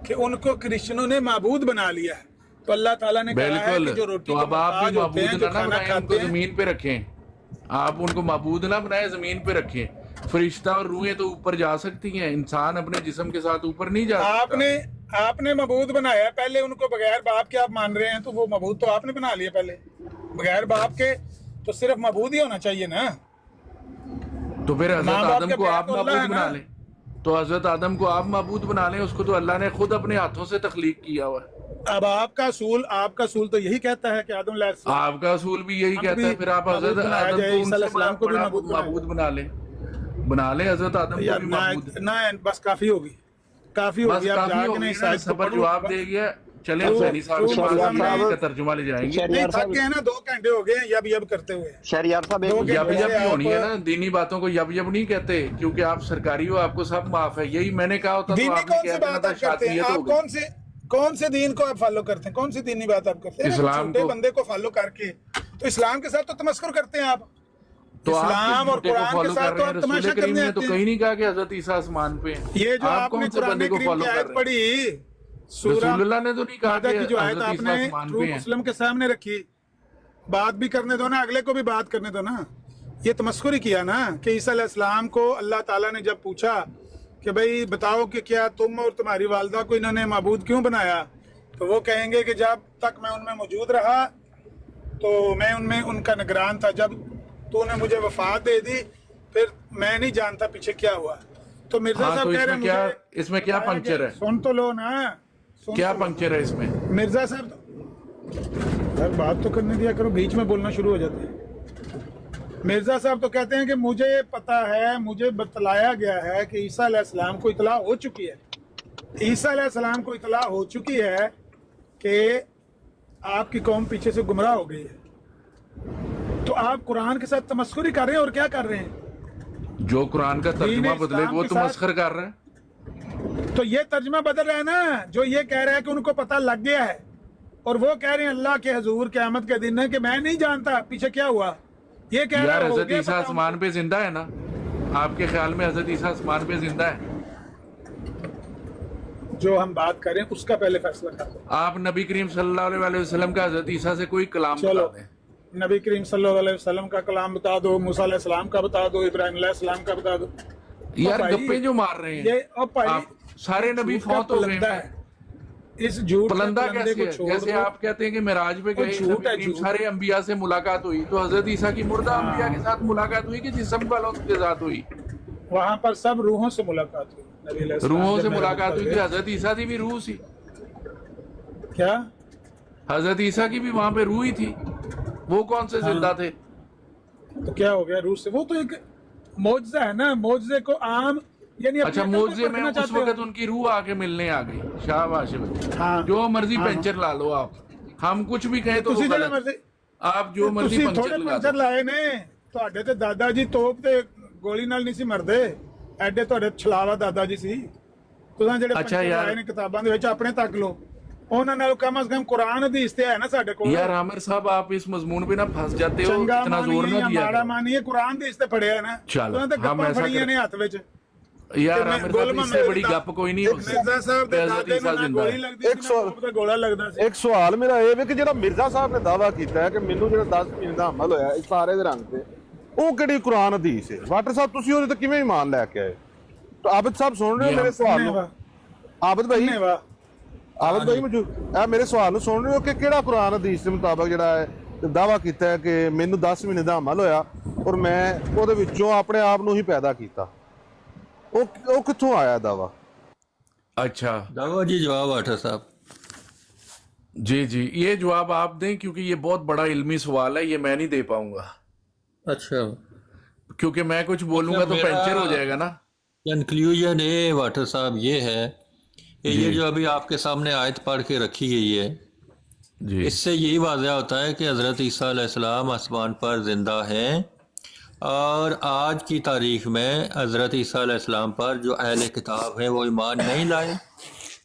कि उनको क्रिश्चियनों ने माबूद बना लिया है। तो अल्लाह ताला ने कहा है बिल्कुल। कि जो रोटी तो के अब आप मोहताज भी होते हैं, मबूद जो ना खाना बनाएं, उनको खाते हैं, जमीन पे रखें। आप उनको मबूद ना बनाए, जमीन पे रखें। फरिश्ता और रूहें तो ऊपर जा सकती हैं, इंसान अपने जिस्म के साथ ऊपर नहीं जा सकता। आपने मबूद बनाया पहले उनको, बगैर बाप के आप मान रहे हैं, तो वो मबूद तो आपने बना लिया पहले। बगैर बाप के तो सिर्फ मबूद ही होना चाहिए ना। तो फिर माँ हजरत बाप आदम के को प्यार आप तो अल्लाह मबूद है बना ना। लें। तो हजरत आदम को आप मबूद बना लें, उसको तो अल्लाह ने खुद अपने हाथों से तख्लीक किया हुआ है। अब आपका असूल तो यही कहता है कि आदम अलैहिस्सलाम आपका असूल भी यही हम कहता है, भी फिर आप मबूद हजरत बनाया आदम जाए, को ईसा उनसे अलैहिस्सलाम को भी बड़ा मबूद मबूद बना लें हजरत आदम को यार भी ना, मबूद। ना बस काफी होगी, काफी बस होगी। आप काफी जाके होगी नहीं ना, साइज को सबर पढ़ो। जवाब दे गया। चले तो- हुसैनी साहब के तो पास शहरियार हम साहब- इसका तर्जुमा ले जाएंगे। नहीं शहरियार थक साहब गए ना, 2 घंटे हो गए हैं यब यब करते हुए। शहरियार साहब एक दो यब घंटे यब से भी होनी है आप- ना, दीनी बातों को यब यब नहीं कहते, क्योंकि आप सरकारी हो, आपको सब माफ है। यही मैंने कहा होता तो दीनी आपने कौन कह सी देना बात था, आप करते हैं? शातियत हो आप गई। कौन से दीन को आप फॉलो करते हैं? कौन सी दीनी बात आप करते हैं? इस्लाम छोटे को। बंदे को फॉलो करके तो इस्लाम के साथ तो तमस्कुर करते हैं आप। तो आप इस्लाम और किस झूठे को कुरान के फॉलो साथ कर तो रहे हैं? आप रसूल तमाशा करीम करने ने तो आते हैं। कहीं नहीं कहा कि हजरत ईसा आसमान पे हैं। ये जो आप आपने कौन से कुरान बंदे को करीम फॉलो की कर आयत रहे हैं? पढ़ी, सूरह रसूलुल्लाह ने तो नहीं कहा मादा कि की जो आयत हजरत ईसा आपने आसमान ट्रू पे हैं। मुस्लिम के सामने रखी, बात भी करने दो ना, अगले को भी बात करने दो ना। ये तमस्कुरी किया ना कि ईसा अलैहिस्सलाम को अल्लाह ताला ने जब पूछा कि भाई बताओ कि क्या तुम और तुम्हारी वालदा को इन्होंने माबूद क्यों बनाया, तो वो कहेंगे कि जब तक मैं उनमें मौजूद रहा तो मैं उनमें उनका निगरान था, जब तूने मुझे वफात दे दी फिर मैं नहीं जानता पीछे क्या हुआ। तो मिर्जा हाँ, साहब तो कह रहे हैं इसमें क्या मुझे पंक्चर है? सुन तो लो ना, सुन क्या तो लो। पंक्चर है इसमें? मिर्जा साहब यार बात तो करने दिया करो, बीच में बोलना शुरू हो जाते हैं। मिर्जा साहब तो कहते हैं कि मुझे पता है, मुझे बतलाया गया है कि ईसा अलैहिस्सलाम को इतला हो चुकी है, ईसा अलैहिस्सलाम को इतला हो चुकी है कि आपकी कौम पीछे से गुमराह हो गई है। तो आप कुरान के साथ तमस्कुरी कर रहे हैं और क्या कर रहे हैं? जो कुरान का तर्जुमा दीन बदले इस्लाम वो के तो साथ- मस्खर कर रहे हैं। तो ये तर्जमा बदल रहा है ना, जो ये कह रहा है कि उनको पता लग गया है, और वो कह रहे हैं अल्लाह के हजूर क़यामत के दिन है कि मैं नहीं जानता पीछे क्या हुआ। ये कह रहा यार है हो हजरत गया ईसा पता आसमान पे जिंदा है ना? आपके ख्याल में हजरत ईसा आसमान पे जिंदा है? जो हम बात करें उसका पहले फैसला कर दो। आप नबी करीम सल्लल्लाहु अलैहि वसल्लम का हजरत ईसा से कोई कलाम चलो बता दें। नबी करीम सल्लल्लाहु अलैहि वसल्लम का कलाम बता दो, मूसा अलैहिस्सलाम का बता दो, इब्राहिम अलैहिस्सलाम का बता दो। यार भाई, गप्पे जो मार रहे हैं ये ओ भाई आप, सारे नबी झूठ का फौत हो पलंदा गए। है। इस झूठ के पलंदा पलंदे कैसे को है? छोड़ जैसे दो। आप कहते हैं कि मिराज पे वो गए झूठ नबी है, करीम झूठ। सारे अंबिया से मुलाकात हुई, तो हजरत ईसा की मुर्दा अंबिया के साथ मुलाकात हुई कि जिस्म वालों के साथ हुई? वहां पर सब रूहों से मुलाकात हुई। नबी अलैहि सलाम रूहों जब से मेहराज मुलाकात पर हुई थी, गए। हजरत ईसा की भी रूह सी, क्या? हजरत ईसा की भी वहां पे रूह ही थी, वो कौन से जिंदा थे? तो क्या हो गया रूह से? वो तो एक मौजज़ा है ना, मौजज़े को आम यानी अपनी अच्छा, अकल पे मोजे में परखना उस चाहते हो। वक्त उनकी रूह आके मिलने आ गई। शाबाश भाई, हाँ। जो मर्जी हाँ। पंचर ला लो आप, हम कुछ भी कहें तो वो ਤੁਸੀਂ ਜਿਹੜਾ गलत। ਮਰਜ਼ੀ आप जो मर्जी ਤੁਸੀਂ पंचर ਥੋੜੇ लगा ਪੰਚਰ दो। ਲਾਏ ਨੇ। ਤੁਹਾਡੇ ਤੇ ਦਾਦਾ ਜੀ ਤੋਪ ਤੇ ਗੋਲੀ ਨਾਲ ਨਹੀਂ ਸੀ ਮਰਦੇ, ਐਡੇ ਤੁਹਾਡੇ ਛਲਾਵਾ ਦਾਦਾ ਜੀ ਸੀ। ਤੁਸੀਂ ਜਿਹੜੇ ਅੱਛਾ ਪੰਚਰ ਯਾਰ। ਲਾਏ ਨੇ ਕਿਤਾਬਾਂ ਦੇ ਵਿੱਚ ਆਪਣੇ ਤੱਕ ਲੋ, ਉਹਨਾਂ ਨਾਲ ਕਮ ਸੇ ਕਮ ਕੁਰਾਨ ਹਦੀਸ ਤੇ ਹੈ ਨਾ ਸਾਡੇ ਕੋਲ। यार आमिर साहब, आप इस मजमून पे ना फंस जाते हो, ਚੰਗਾ इतना जोर ਮਾਨੀਏ ना ਜਾਂ दिया ਮਾੜਾ करो। ਮਾਨੀਏ, ਕੁਰਾਨ ਹਦੀਸ ਤੇ ਪੜਿਆ ਨਾ। ਚਲੋ, ਉਹਨਾਂ ਤੇ ਹਮ ਗੱਪਾਂ ਐਸਾ ਫੜੀਆਂ ਕਰ- ਨੇ ਹੱਥ ਵਿੱਚ। यार ਤੇ आमिर ਗੁਲ साहब, इससे ਮੰਦਰ बड़ी ਦਾ- गप कोई नहीं हो ਮਿਰਜ਼ਾ ਸਾਹਿਬ सकती। ਦੇ हजरत ਦਾਦੇ ईसा ਨੂੰ ਨਾ जिंदा ਗੋਲੀ है। ਲੱਗਦੀ ਸੀ, ਇੱਕ ਸਵਾਲ- ਨਾ ਤੋਪ ਦਾ ਗੋਲਾ ਲੱਗਦਾ ਸੀ। ਇੱਕ ਸਵਾਲ ਮੇਰਾ ਇਹ ਵੀ ਕਿ ਜਿਹੜਾ ਮਿਰਜ਼ਾ ਸਾਹਿਬ ਨੇ ਦਾਵਾ ਕੀਤਾ ਹੈ ਕਿ ਮੈਨੂੰ ਜਿਹੜਾ 10 ਮਹੀਨੇ ਦਾ ਹਮਲ ਹੋਇਆ ਇਸ ਸਾਰੇ ਦੇ ਰੰਗ ਤੇ, ਉਹ ਕਿਹੜੀ ਕੁਰਾਨ ਹਦੀਸ ਹੈ? ਵਾਟਰ ਸਾਹਿਬ ਤੁਸੀਂ ਉਹਦੇ ਤੇ ਕਿਵੇਂ ਇਮਾਨ ਲੈ ਕੇ ਆਏ? ਤਾਂ ਆਬਿਦ ਸਾਹਿਬ ਸੁਣ ਰਹੇ ਹੋ ਮੇਰੇ ਸਵਾਲ ਨੂੰ? ਆਬਿਦ ਭਾਈ, ਧੰਨਵਾਦ। ਆਬਿਦ ਭਾਈ ਮੌਜੂਦ ਇਹ ਮੇਰੇ ਸਵਾਲ ਨੂੰ ਸੁਣ ਰਹੇ ਹੋ ਕਿ ਕਿਹੜਾ ਕੁਰਾਨ ਹਦੀਸ ਦੇ ਮੁਤਾਬਕ ਜਿਹੜਾ ਹੈ ਦਾਵਾ ਕੀਤਾ ਹੈ ਕਿ ਮੈਨੂੰ 10 ਮਹੀਨੇ ਦਾ ਹਮਲ ਹੋਇਆ ਔਰ ਮੈਂ ਉਹਦੇ ਵਿੱਚੋਂ ਆਪਣੇ ਆਪ ਨੂੰ ਹੀ ਪੈਦਾ ਕੀਤਾ? ਉਹ ਕਿੱਥੋਂ ਆਇਆ ਦਾਵਾ? अच्छा दावा जी जवाब आठा साहब। जी जी, ये जवाब आप दें, क्योंकि ये बहुत बड़ा इल्मी सवाल है, ये मैं नहीं दे पाऊंगा, अच्छा, क्योंकि मैं कुछ बोलूंगा तो मेरा- पंचर हो जाएगा ना। कंक्लूजन ये वाटर साहब ये है कि ये जो अभी आपके सामने आयत पढ़ के रखी गई है, जी इससे यही वाज़ह होता है कि हज़रत ईसा अलैहिस्सलाम आसमान पर ज़िंदा हैं, और आज की तारीख में हज़रत ईसा अलैहिस्सलाम पर जो अहले किताब हैं वो ईमान नहीं लाए।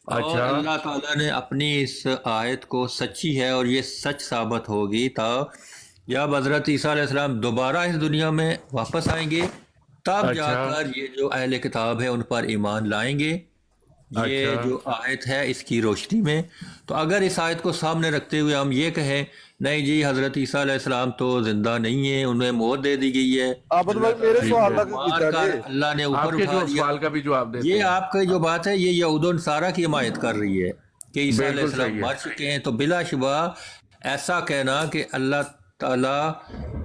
और अच्छा। अल्लाह ताला ने अपनी इस आयत को सच्ची है और ये सच साबित होगी तब जब हज़रत ईसा अलैहिस्सलाम दोबारा इस दुनिया में वापस आएंगे, तब अच्छा। जाकर ये जो अहले किताब है उन पर ईमान लाएंगे। ये अच्छा। जो आयत है इसकी रोशनी में, तो अगर इस आयत को सामने रखते हुए हम ये कहें नहीं जी हज़रत ईसा अलैहिस्सलाम तो ज़िंदा नहीं है, उन्हें मौत दे दी गई है, आबद भाई मेरे सवाल का की मार कीता कर जी? अल्लाह ने ऊपर आपके उठा जो दिया, सवाल का भी जवाब देते ये हैं। आपकी जो बात है ये यहूद और नसारा की हिमायत कर रही है कि ईसा बिल्कुल अलैहिस्सलाम सही है। मर चुके हैं। तो बिलाशुबा ऐसा कहना कि अल्लाह ताला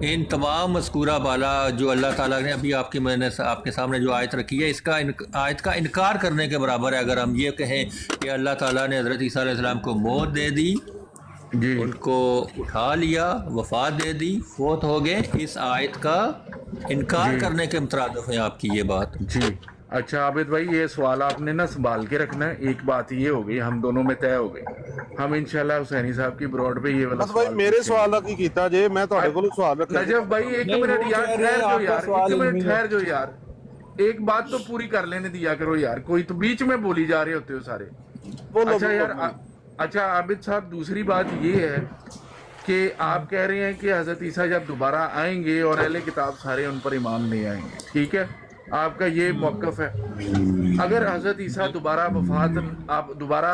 इन तमाम मज़कूरा बाला जो अल्लाह ताला ने अभी मैंने आपके सामने जो आयत रखी है, इसका आयत का इनकार करने के बराबर है अगर हम ये कहें कि अल्लाह ताला ने हज़रत ईसा अलैहिस्सलाम को मौत दे दी, जी उनको उठा लिया, वफात दे दी, फोत हो गए। इस आयत का इनकार करने के मुतरादिफ है आपकी ये बात। जी। अच्छा आबिद भाई, ये सवाल आपने ना संभाल के रखना है। एक बात ये हो गई, हम दोनों में तय हो गई, हम इंशाल्लाह हुसैनी साहब की ब्रॉड पे ये वाला ਬਸ ਭਾਈ सवाल ਮੇਰੇ पूछेंगे। ਸਵਾਲ ਦਾ ਕੀ ਕੀਤਾ ਜੇ? ਮੈਂ ਤੁਹਾਡੇ ਕੋਲੋਂ ਸਵਾल ਰੱਖਿਆ। नजफ भाई एक नहीं, मिनट वो यार, कह रहे हैं ठहर जो आपका यार, सवाल एक मिनट इल्मी है। ठहर जो यार, एक बात तो पूरी कर लेने दिया करो यार, कोई तो बीच में बोली जा रहे होते हो सारे। बोलो, अच्छा बोलो, यार बोलो। अच्छा आबिद साहब, दूसरी बात ये है कि आप कह रहे हैं कि हजरत ईसा जब दोबारा आएंगे और अहले किताब सारे उन पर ईमान ले आएंगे, ठीक है, आपका ये मौकफ है। अगर हजरत ईसा दोबारा वफात, आप दोबारा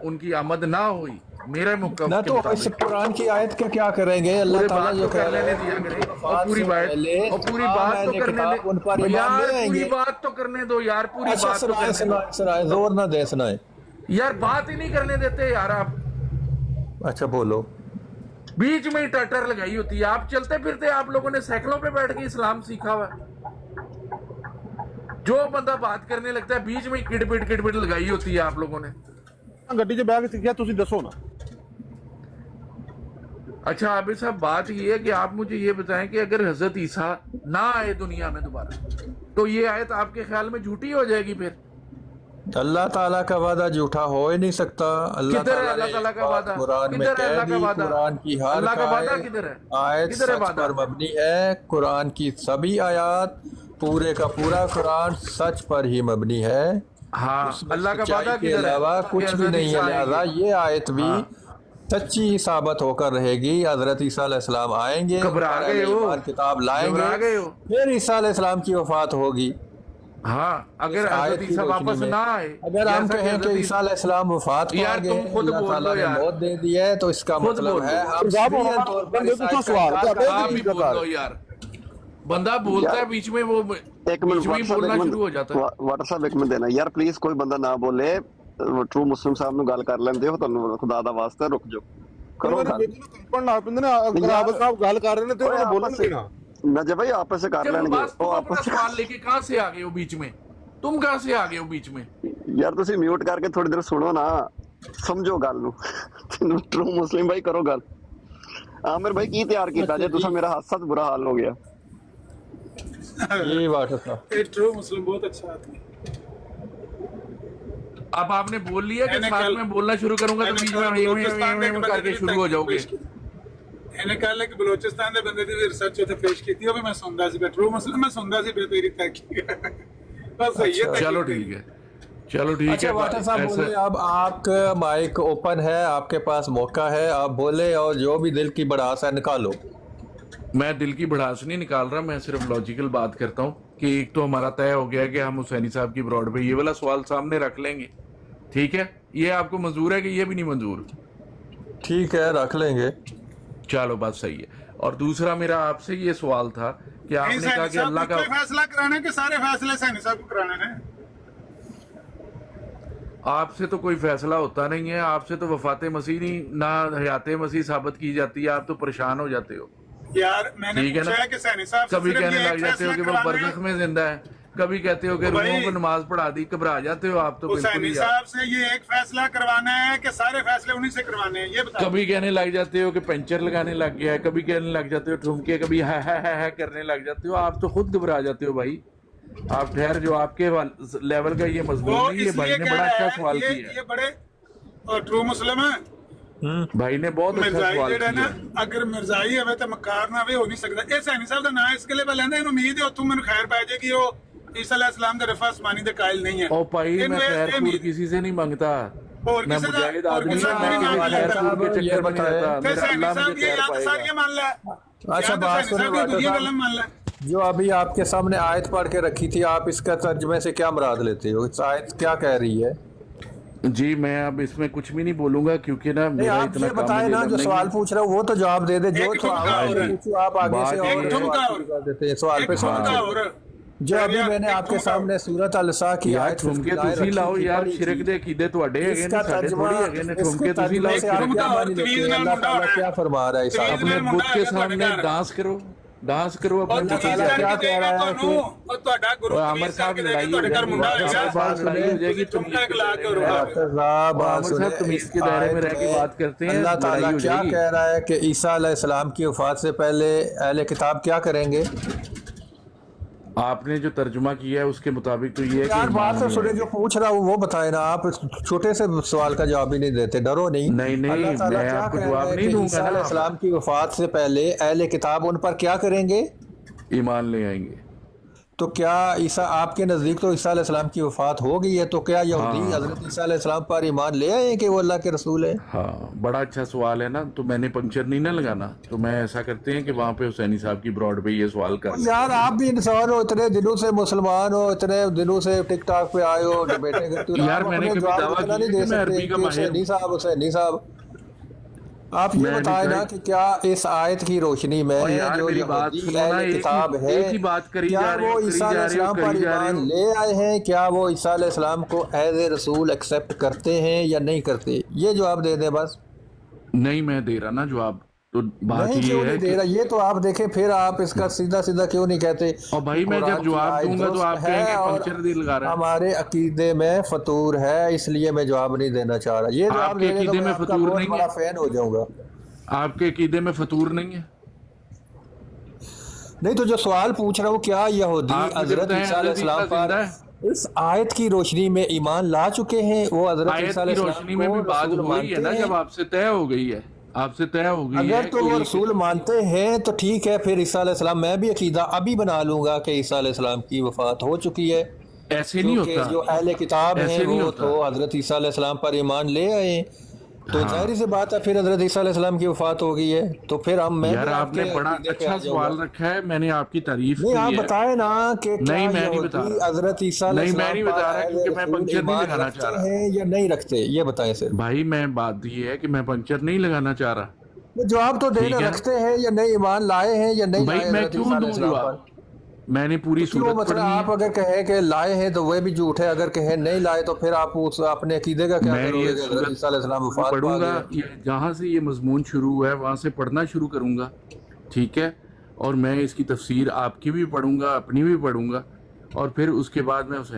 उनकी आमद ना हुई, मेरे मौकफ ना के तो मुताबिक, इस कुरान की आयत का क्या करेंगे? अल्लाह पूरे ताला बात जो तो कह कर रहे लेने हैं दिया करें, और वफात पूरी से बात पहले और पूरी तमाम बात तो अहले करने किताब उन पर दे ईमान यार, ले पूरी आएंगे। बात तो करने दो यार, पूरी अच्छा बात तो सुनाए करने सुनाए सुनाए, जोर ना दे सुनाए। दो यार, बात ही नहीं करने देते यार आप, अच्छा बोलो। बीच में ही टटर लगाई होती है। आप चलते फिरते आप लोगों ने साइकिलों पे बैठ के इस्लाम सीखा हुआ है। जो बंदा बात करने लगता है बीच में किटपिट लगाई होती है आप लोगों ने। ਗੱਡੀ 'ਚ ਬਹਿ ਕੇ ਸਿੱਖਿਆ, ਤੁਸੀਂ ਦੱਸੋ ਨਾ। अच्छा आबिद साहब, बात ये है कि आप मुझे ये बताएं कि अगर हजरत ईसा ना आए दुनिया में दोबारा, तो ये आयत आपके ख्याल में झूठी हो जाएगी फिर? अल्लाह ताला का वादा झूठा हो ही नहीं सकता। अल्लाह किधर है ताला अल्लाह ने ताला एक का बात वादा? कुरान में किधर है कह अल्लाह का दी, वादा? कुरान की हर अल्लाह का वादा किधर है? आयत किधर है सच वादा? पर मबनी है। कुरान की सभी आयत, पूरे का पूरा कुरान सच पर ही मबनी है। हाँ, उसमें अल्लाह का सच्चाई वादा के किधर है? अलावा कि कुछ भी हजरत नहीं है। ईसा लिहाजा आएंगे। ये आयत भी हाँ। सच्ची साबित होकर रहेगी। हजरत ईसा अलैहिस्सलाम आएंगे, घबरा और गए हो? ईमान किताब लाएंगे, घबरा गए हो? फिर ईसा अलैहिस्सलाम की वफात होगी। हाँ, अगर इस आयत हजरत की ईसा रोशनी वापस में ना आए, अगर हम जैसा कि कहें हजरत कि ईसा अलैहिस्सलाम वफात पा यार, गए, तुम खुद अल्लाह बोल ताला दो ने यार। मौत दे दी है, तो इसका खुद मतलब बोल है दो। हम जवाब सरियन होना तौर पर बंदे इस को आयत का सवाल इनकार कर रहे हैं। आप ही बोल दो यार। बंदा बोलता है बीच में, वो एक मिनट बीच में ही बोलना शुरू हो जाता है। ਵਾਟਰ ਸਾਹਿਬ ਇੱਕ ਮਿੰਟ ਦੇਣਾ ਯਾਰ ਪਲੀਜ਼, ਕੋਈ ਬੰਦਾ ਨਾ ਬੋਲੇ। ਟਰੂ ਮੁਸਲਿਮ ਸਾਹਿਬ ਨੂੰ ਗੱਲ ਕਰ ਲੈਂਦੇ ਹੋ, ਤੁਹਾਨੂੰ ਖੁਦਾ ਦਾ ਵਾਸਤਾ ਰੁਕ ਜਾਓ, ਕਰੋ ਗੱਲ। ਕੰਪਨ ਲਾ ਪਿੰਦੇ ਨੇ, ਅਗਰ ਆਬਦ ਸਾਹਿਬ ਗੱਲ ਕਰ ਰਹੇ ਨੇ ਤੇ ਉਹਨਾਂ ਨੂੰ ਬੋਲਣ ਦੇਣਾ। नजर भाई आपस से कर चलो लेंगे। बस, तुम अपना सवाल लेके कहाँ से आ गए हो बीच में? तुम कहाँ से आ गए हो बीच में? यार तुसी म्यूट करके थोड़ी देर सुनो ना, समझो गल नू। ट्रू मुस्लिम भाई करो गल। आमिर भाई की तैयार कीता जे तुसा, मेरा हादसा बुरा हाल हो गया। जी वाटर साहब, ये ट्रू मुस्लिम बहुत अच्छा आदमी। अब आपने बोल लिया कि साथ में बोलना शुरू करूंगा तो बीच में करके शुरू हो जाओगे। ਇਹਨੇ ਕੱਲ ਕਿ ਬਲੋਚਿਸਤਾਨ ਦੇ ਬੰਦੇ ਦੀ ਰਿਸਰਚ ਉੱਥੇ ਪੇਸ਼ ਕੀਤੀ, ਉਹ ਵੀ ਮੈਂ ਸੁਣਦਾ ਸੀ। ਟਰੂ ਮੁਸਲਿਮ मैं सुनता सी तेरी तहकीक। बस सही है। चलो ठीक है, चलो ठीक अच्छा है। वाटर साहब ऐसा- बोले, अब आपका माइक ओपन है, आपके पास मौका है, आप बोले और जो भी दिल की भड़ास है निकालो। मैं दिल की भड़ास नहीं निकाल रहा, मैं सिर्फ लॉजिकल बात करता हूँ कि एक तो हमारा तय हो गया कि हम हुसैनी साहब की ब्रॉड पे ये वाला सवाल सामने रख लेंगे, ठीक है? ये आपको मंजूर है कि ये भी नहीं मंजूर? ठीक है, रख लेंगे। चलो बात सही है। और दूसरा मेरा आपसे ये सवाल था कि आपने कहा कि अल्लाह का फैसला कराने के सारे फैसले सैनी साहब को कराने हैं। आपसे तो कोई फैसला होता नहीं है, आपसे तो वफात मसीह नहीं ना हयात मसीह साबित की जाती है, आप तो परेशान हो जाते हो। यार मैंने ठीक है पूछा ना? है कि सैनी साहब से कभी सिर्फ कहने ये लग एक जाते हो फैसला कि वो कराना है। बरज़ख में जिंदा है, कभी कहते हो कि रूहों को नमाज पढ़ा दी, घबरा जाते हो आप तो बिल्कुल हुसैनी ही यार। साहब से ये एक फैसला करवाना है कि सारे फैसले उन्हीं से करवाने हैं, ये बताओ। कभी कहने लग जाते हो कि पंचर लगाने लग गया है, कभी कहने लग जाते हो ठुमके, कभी है करने लग जाते हो। आप तो खुद घबरा जाते हो भाई। आप ठहर जो आपके लेवल का ये मजबूत वो नहीं, ये भाई इसलिए ने कह बड़ा रहा अच्छा है, सवाल ये किया है। बड़े ट्रू मुस्लिम है। भाई ने बहुत अच्छा मिर्जाई सवाल जेड़ा ना, किया। अगर मिर्जाई है तो मकार ना हो नहीं सकता। ये सैनी साहब का नाम इसके लिए पहले ना उम्मीद है तुम मैंने खैर पा जाएगी। वो ईसा अलैहिस्सलाम के रफा आसमानी दे कायल नहीं है। ओ भाई मैं खैर पूर किसी से नहीं मांगता, और मैं किसी का- मुजाहिद और आदमी किसी हूं, का मैं नहीं किसी मांगता। खैर पूर के ये चक्कर में नहीं बताएं। रहता। फिर मेरा सैनी अल्लाह साहब मुझे ये खैर या तो सारी पाएगा। मान ला, अच्छा, या तो बात सैनी सुनो साहब की वाटर दुनिया साहब। गलत मान ला। जो अभी आपके सामने आयत पढ़ के रखी थी, आप इसका तर्जमे से क्या मुराद लेते हो? इस आयत क्या कह रही है? जी मैं अब इसमें कुछ भी नहीं बोलूंगा क्योंकि ना नहीं, मेरा आप इतना ये काम बताए ना, जो नहीं सवाल है। पूछ रहा हूँ वो तो जवाब दे दे। जो एक ठुमका सवाल और है। पूछो आप आगे से बात और एक ठुमका सवाल और। कर देते हैं। सवाल पे एक सवाल। ठुमका और। जो अभी यार, मैंने एक आपके ठुमका। सामने सूरत अल-निसा की यार आयत ठुमके लाए ਤੁਸੀਂ रखी ਲਾਓ थी, यार, पढ़ी शिरक थी। ਦੇ ਅਕੀਦੇ ਤੁਹਾਡੇ ਹੈਗੇ ਨੇ, इसका ਸਾਡੇ तर्जुमा, ਥੋੜੀ ਹੈਗੇ ਨੇ। इसके ठुमके ਤੁਸੀਂ तर्जुमे ਲਾਓ, से आप शिरक क्या ठुमका मानी और लेते हैं? तमीज़ अल्लाह में ताला मुंडा क्या फरमा रहा है इस आयत अपने में? बुत के सामने डांस करो, डांस करो और अपने बुत तमीज़ के ताला क्या करके कह रहा देगा है ਤੁਹਾਨੂੰ, और ਤੁਹਾਡਾ गुरु और आमिर तमीज़ साहब करके लड़ाई देगा, हो ਤੁਹਾਡੇ घर जाएगी, मुंडा वाटर होएगा। साहब लड़ाई हो जाएगी, ठुमका तमीज़ खिला के और बात आमिर साहब तमीज़ के दायरे में रह के बात करते हैं, अल्लाह ताला लड़ाई हो क्या जाएगी। कह रहा है कि ईसा अलैहिस्सलाम की वफात से पहले अहले किताब क्या करेंगे? आपने जो तर्जुमा किया है उसके मुताबिक तो ये है यार कि बात तो ईमान सुने, नहीं जो पूछ रहा हूँ वो बताए ना। आप छोटे से सवाल का जवाब ही नहीं देते, डरो नहीं। नहीं, अल्लाह ताला मैं क्या आपको कह जवाब रहा है नहीं कि दूंगा ईसा ना। अलैहिस्सलाम की वफात से पहले अहले किताब उन पर क्या करेंगे? ईमान ले आएंगे। तो क्या ईसा, आपके नज़दीक तो ईसा अलैहिस्सलाम की वफात हो गई है, तो क्या यहूदी हाँ। हज़रत ईसा अलैहिस्सलाम पर ईमान ले आए कि वो अल्लाह के रसूल है? हाँ बड़ा अच्छा सवाल है ना, तो मैंने पंक्चर नहीं ना लगाना, तो मैं ऐसा करते हैं कि वहाँ पे हुसैनी साहब की ब्रॉड पे ये सवाल कर लें। यार आप भी इंसान हो, इतने दिनों से मुसलमान हो, इतने दिनों से टिकटॉक पे आए हो, डिबेटें करते हो। यार आप मैंने अपने कभी जवाब दावा इतना किया नहीं दे कि मैं सकते अरबी का कि माहिर हुसैनी साहब, हुसैनी साहब, आप ये मैं नहीं बताएं ना कही। कि क्या इस आयत की रोशनी में और यार जो मेरी बात यहूदी सुनो ना, अहले एक ही- किताब है, एक ही बात करी क्या जा रहे वो हो, करी ईसा जा रहे हो, अलैहिस्सलाम पर करी जा रहे ईमान हो। ले आए हैं? क्या वो ईसा अलैहिस्सलाम को एज ए रसूल एक्सेप्ट करते हैं या नहीं करते? ये जवाब दे दें बस। नहीं मैं दे रहा ना जवाब, तो बात नहीं ये क्यों है नहीं दे कि रहा? ये तो आप देखें, फिर आप इसका सीधा सीधा क्यों नहीं कहते? और भाई मैं कुरान जब की जवाब आयत दूंगा तो दुरुस्त आप है कहेंगे और पंक्चर दिल लगा रहा है। हमारे अकीदे में फतूर है, इसलिए मैं जवाब नहीं देना चाह रहा। ये जवाब आपके देने तो अकीदे मैं में आपका फतूर बहुत नहीं बड़ा है? फैन हो जाऊंगा। आपके अकीदे में फतूर नहीं है? नहीं तो जो सवाल पूछ रहा हूँ, क्या यहूदी आप मुझे हजरत बताएं, ईसा हजरत अलैहिस्सलाम ईसा जिंदा पर इस आयत की रोशनी में ईमान ला चुके हैं? वो हजरत आयत ईसा की अलैहिस्सलाम रोशनी में भी को बात रसूल हो रही है ना, मानते जब हैं? आपसे तय हो गई है, आपसे तय हो गई है अगर तो वो कि- रसूल मानते हैं तो ठीक है, फिर ईसा अलैहिस्सलाम, मैं भी अकीदा अभी बना लूंगा कि ईसा अलैहिस्सलाम की वफात हो चुकी है, ऐसे नहीं क्योंकि होता। जो अहले किताब ऐसे हैं नहीं वो होता। तो हजरत ईसा अलैहिस्सलाम पर ईमान ले आए, तो जाहिर सी बात है फिर हजरत ईसा अलैहिस्सलाम की वफात हो गई है, तो फिर हम मैं यार भी आपने आपके बड़ा अकीदे पे अच्छा आ जाऊंगा। सवाल रखा है, मैंने आपकी तारीफ नहीं की आप है। बताए ना कि क्या नहीं, मैं नहीं बता यहूदी रहा। हजरत ईसा नहीं, मैं नहीं अलैहिस्सलाम बता पर रहा, क्योंकि मैं रसूल पंक्चर नहीं ईमान लगाना रखते चाह रहा। हैं या नहीं रखते, ये बताएं सिर्फ। भाई मैं बात ये है कि मैं पंक्चर नहीं लगाना चाह रहा। जवाब तो ठीक देना, है। रखते हैं या नहीं, ईमान लाए हैं या नहीं भाई लाए मैं हजरत क्यों ईसा दूं अलैहिस्सलाम जवाब? पर? मैंने पूरी क्यों सूरत मतलब पढ़नी आप है। अगर कहे कि लाए हैं तो वह भी झूठ है, अगर कहे नहीं लाए तो फिर आप उस अपने अकीदे का क्या मैं करोगे ये कि सूरत हज़रत ईसा अलैहिस्सलाम वफात पा पढ़ूंगा, गए? ये जहाँ से ये मजमून शुरू हुआ है वहाँ से पढ़ना शुरू करूँगा, ठीक है, और मैं इसकी तफसीर आपकी भी पढ़ूंगा, अपनी भी पढ़ूंगा, और फिर उसके बाद मैं उस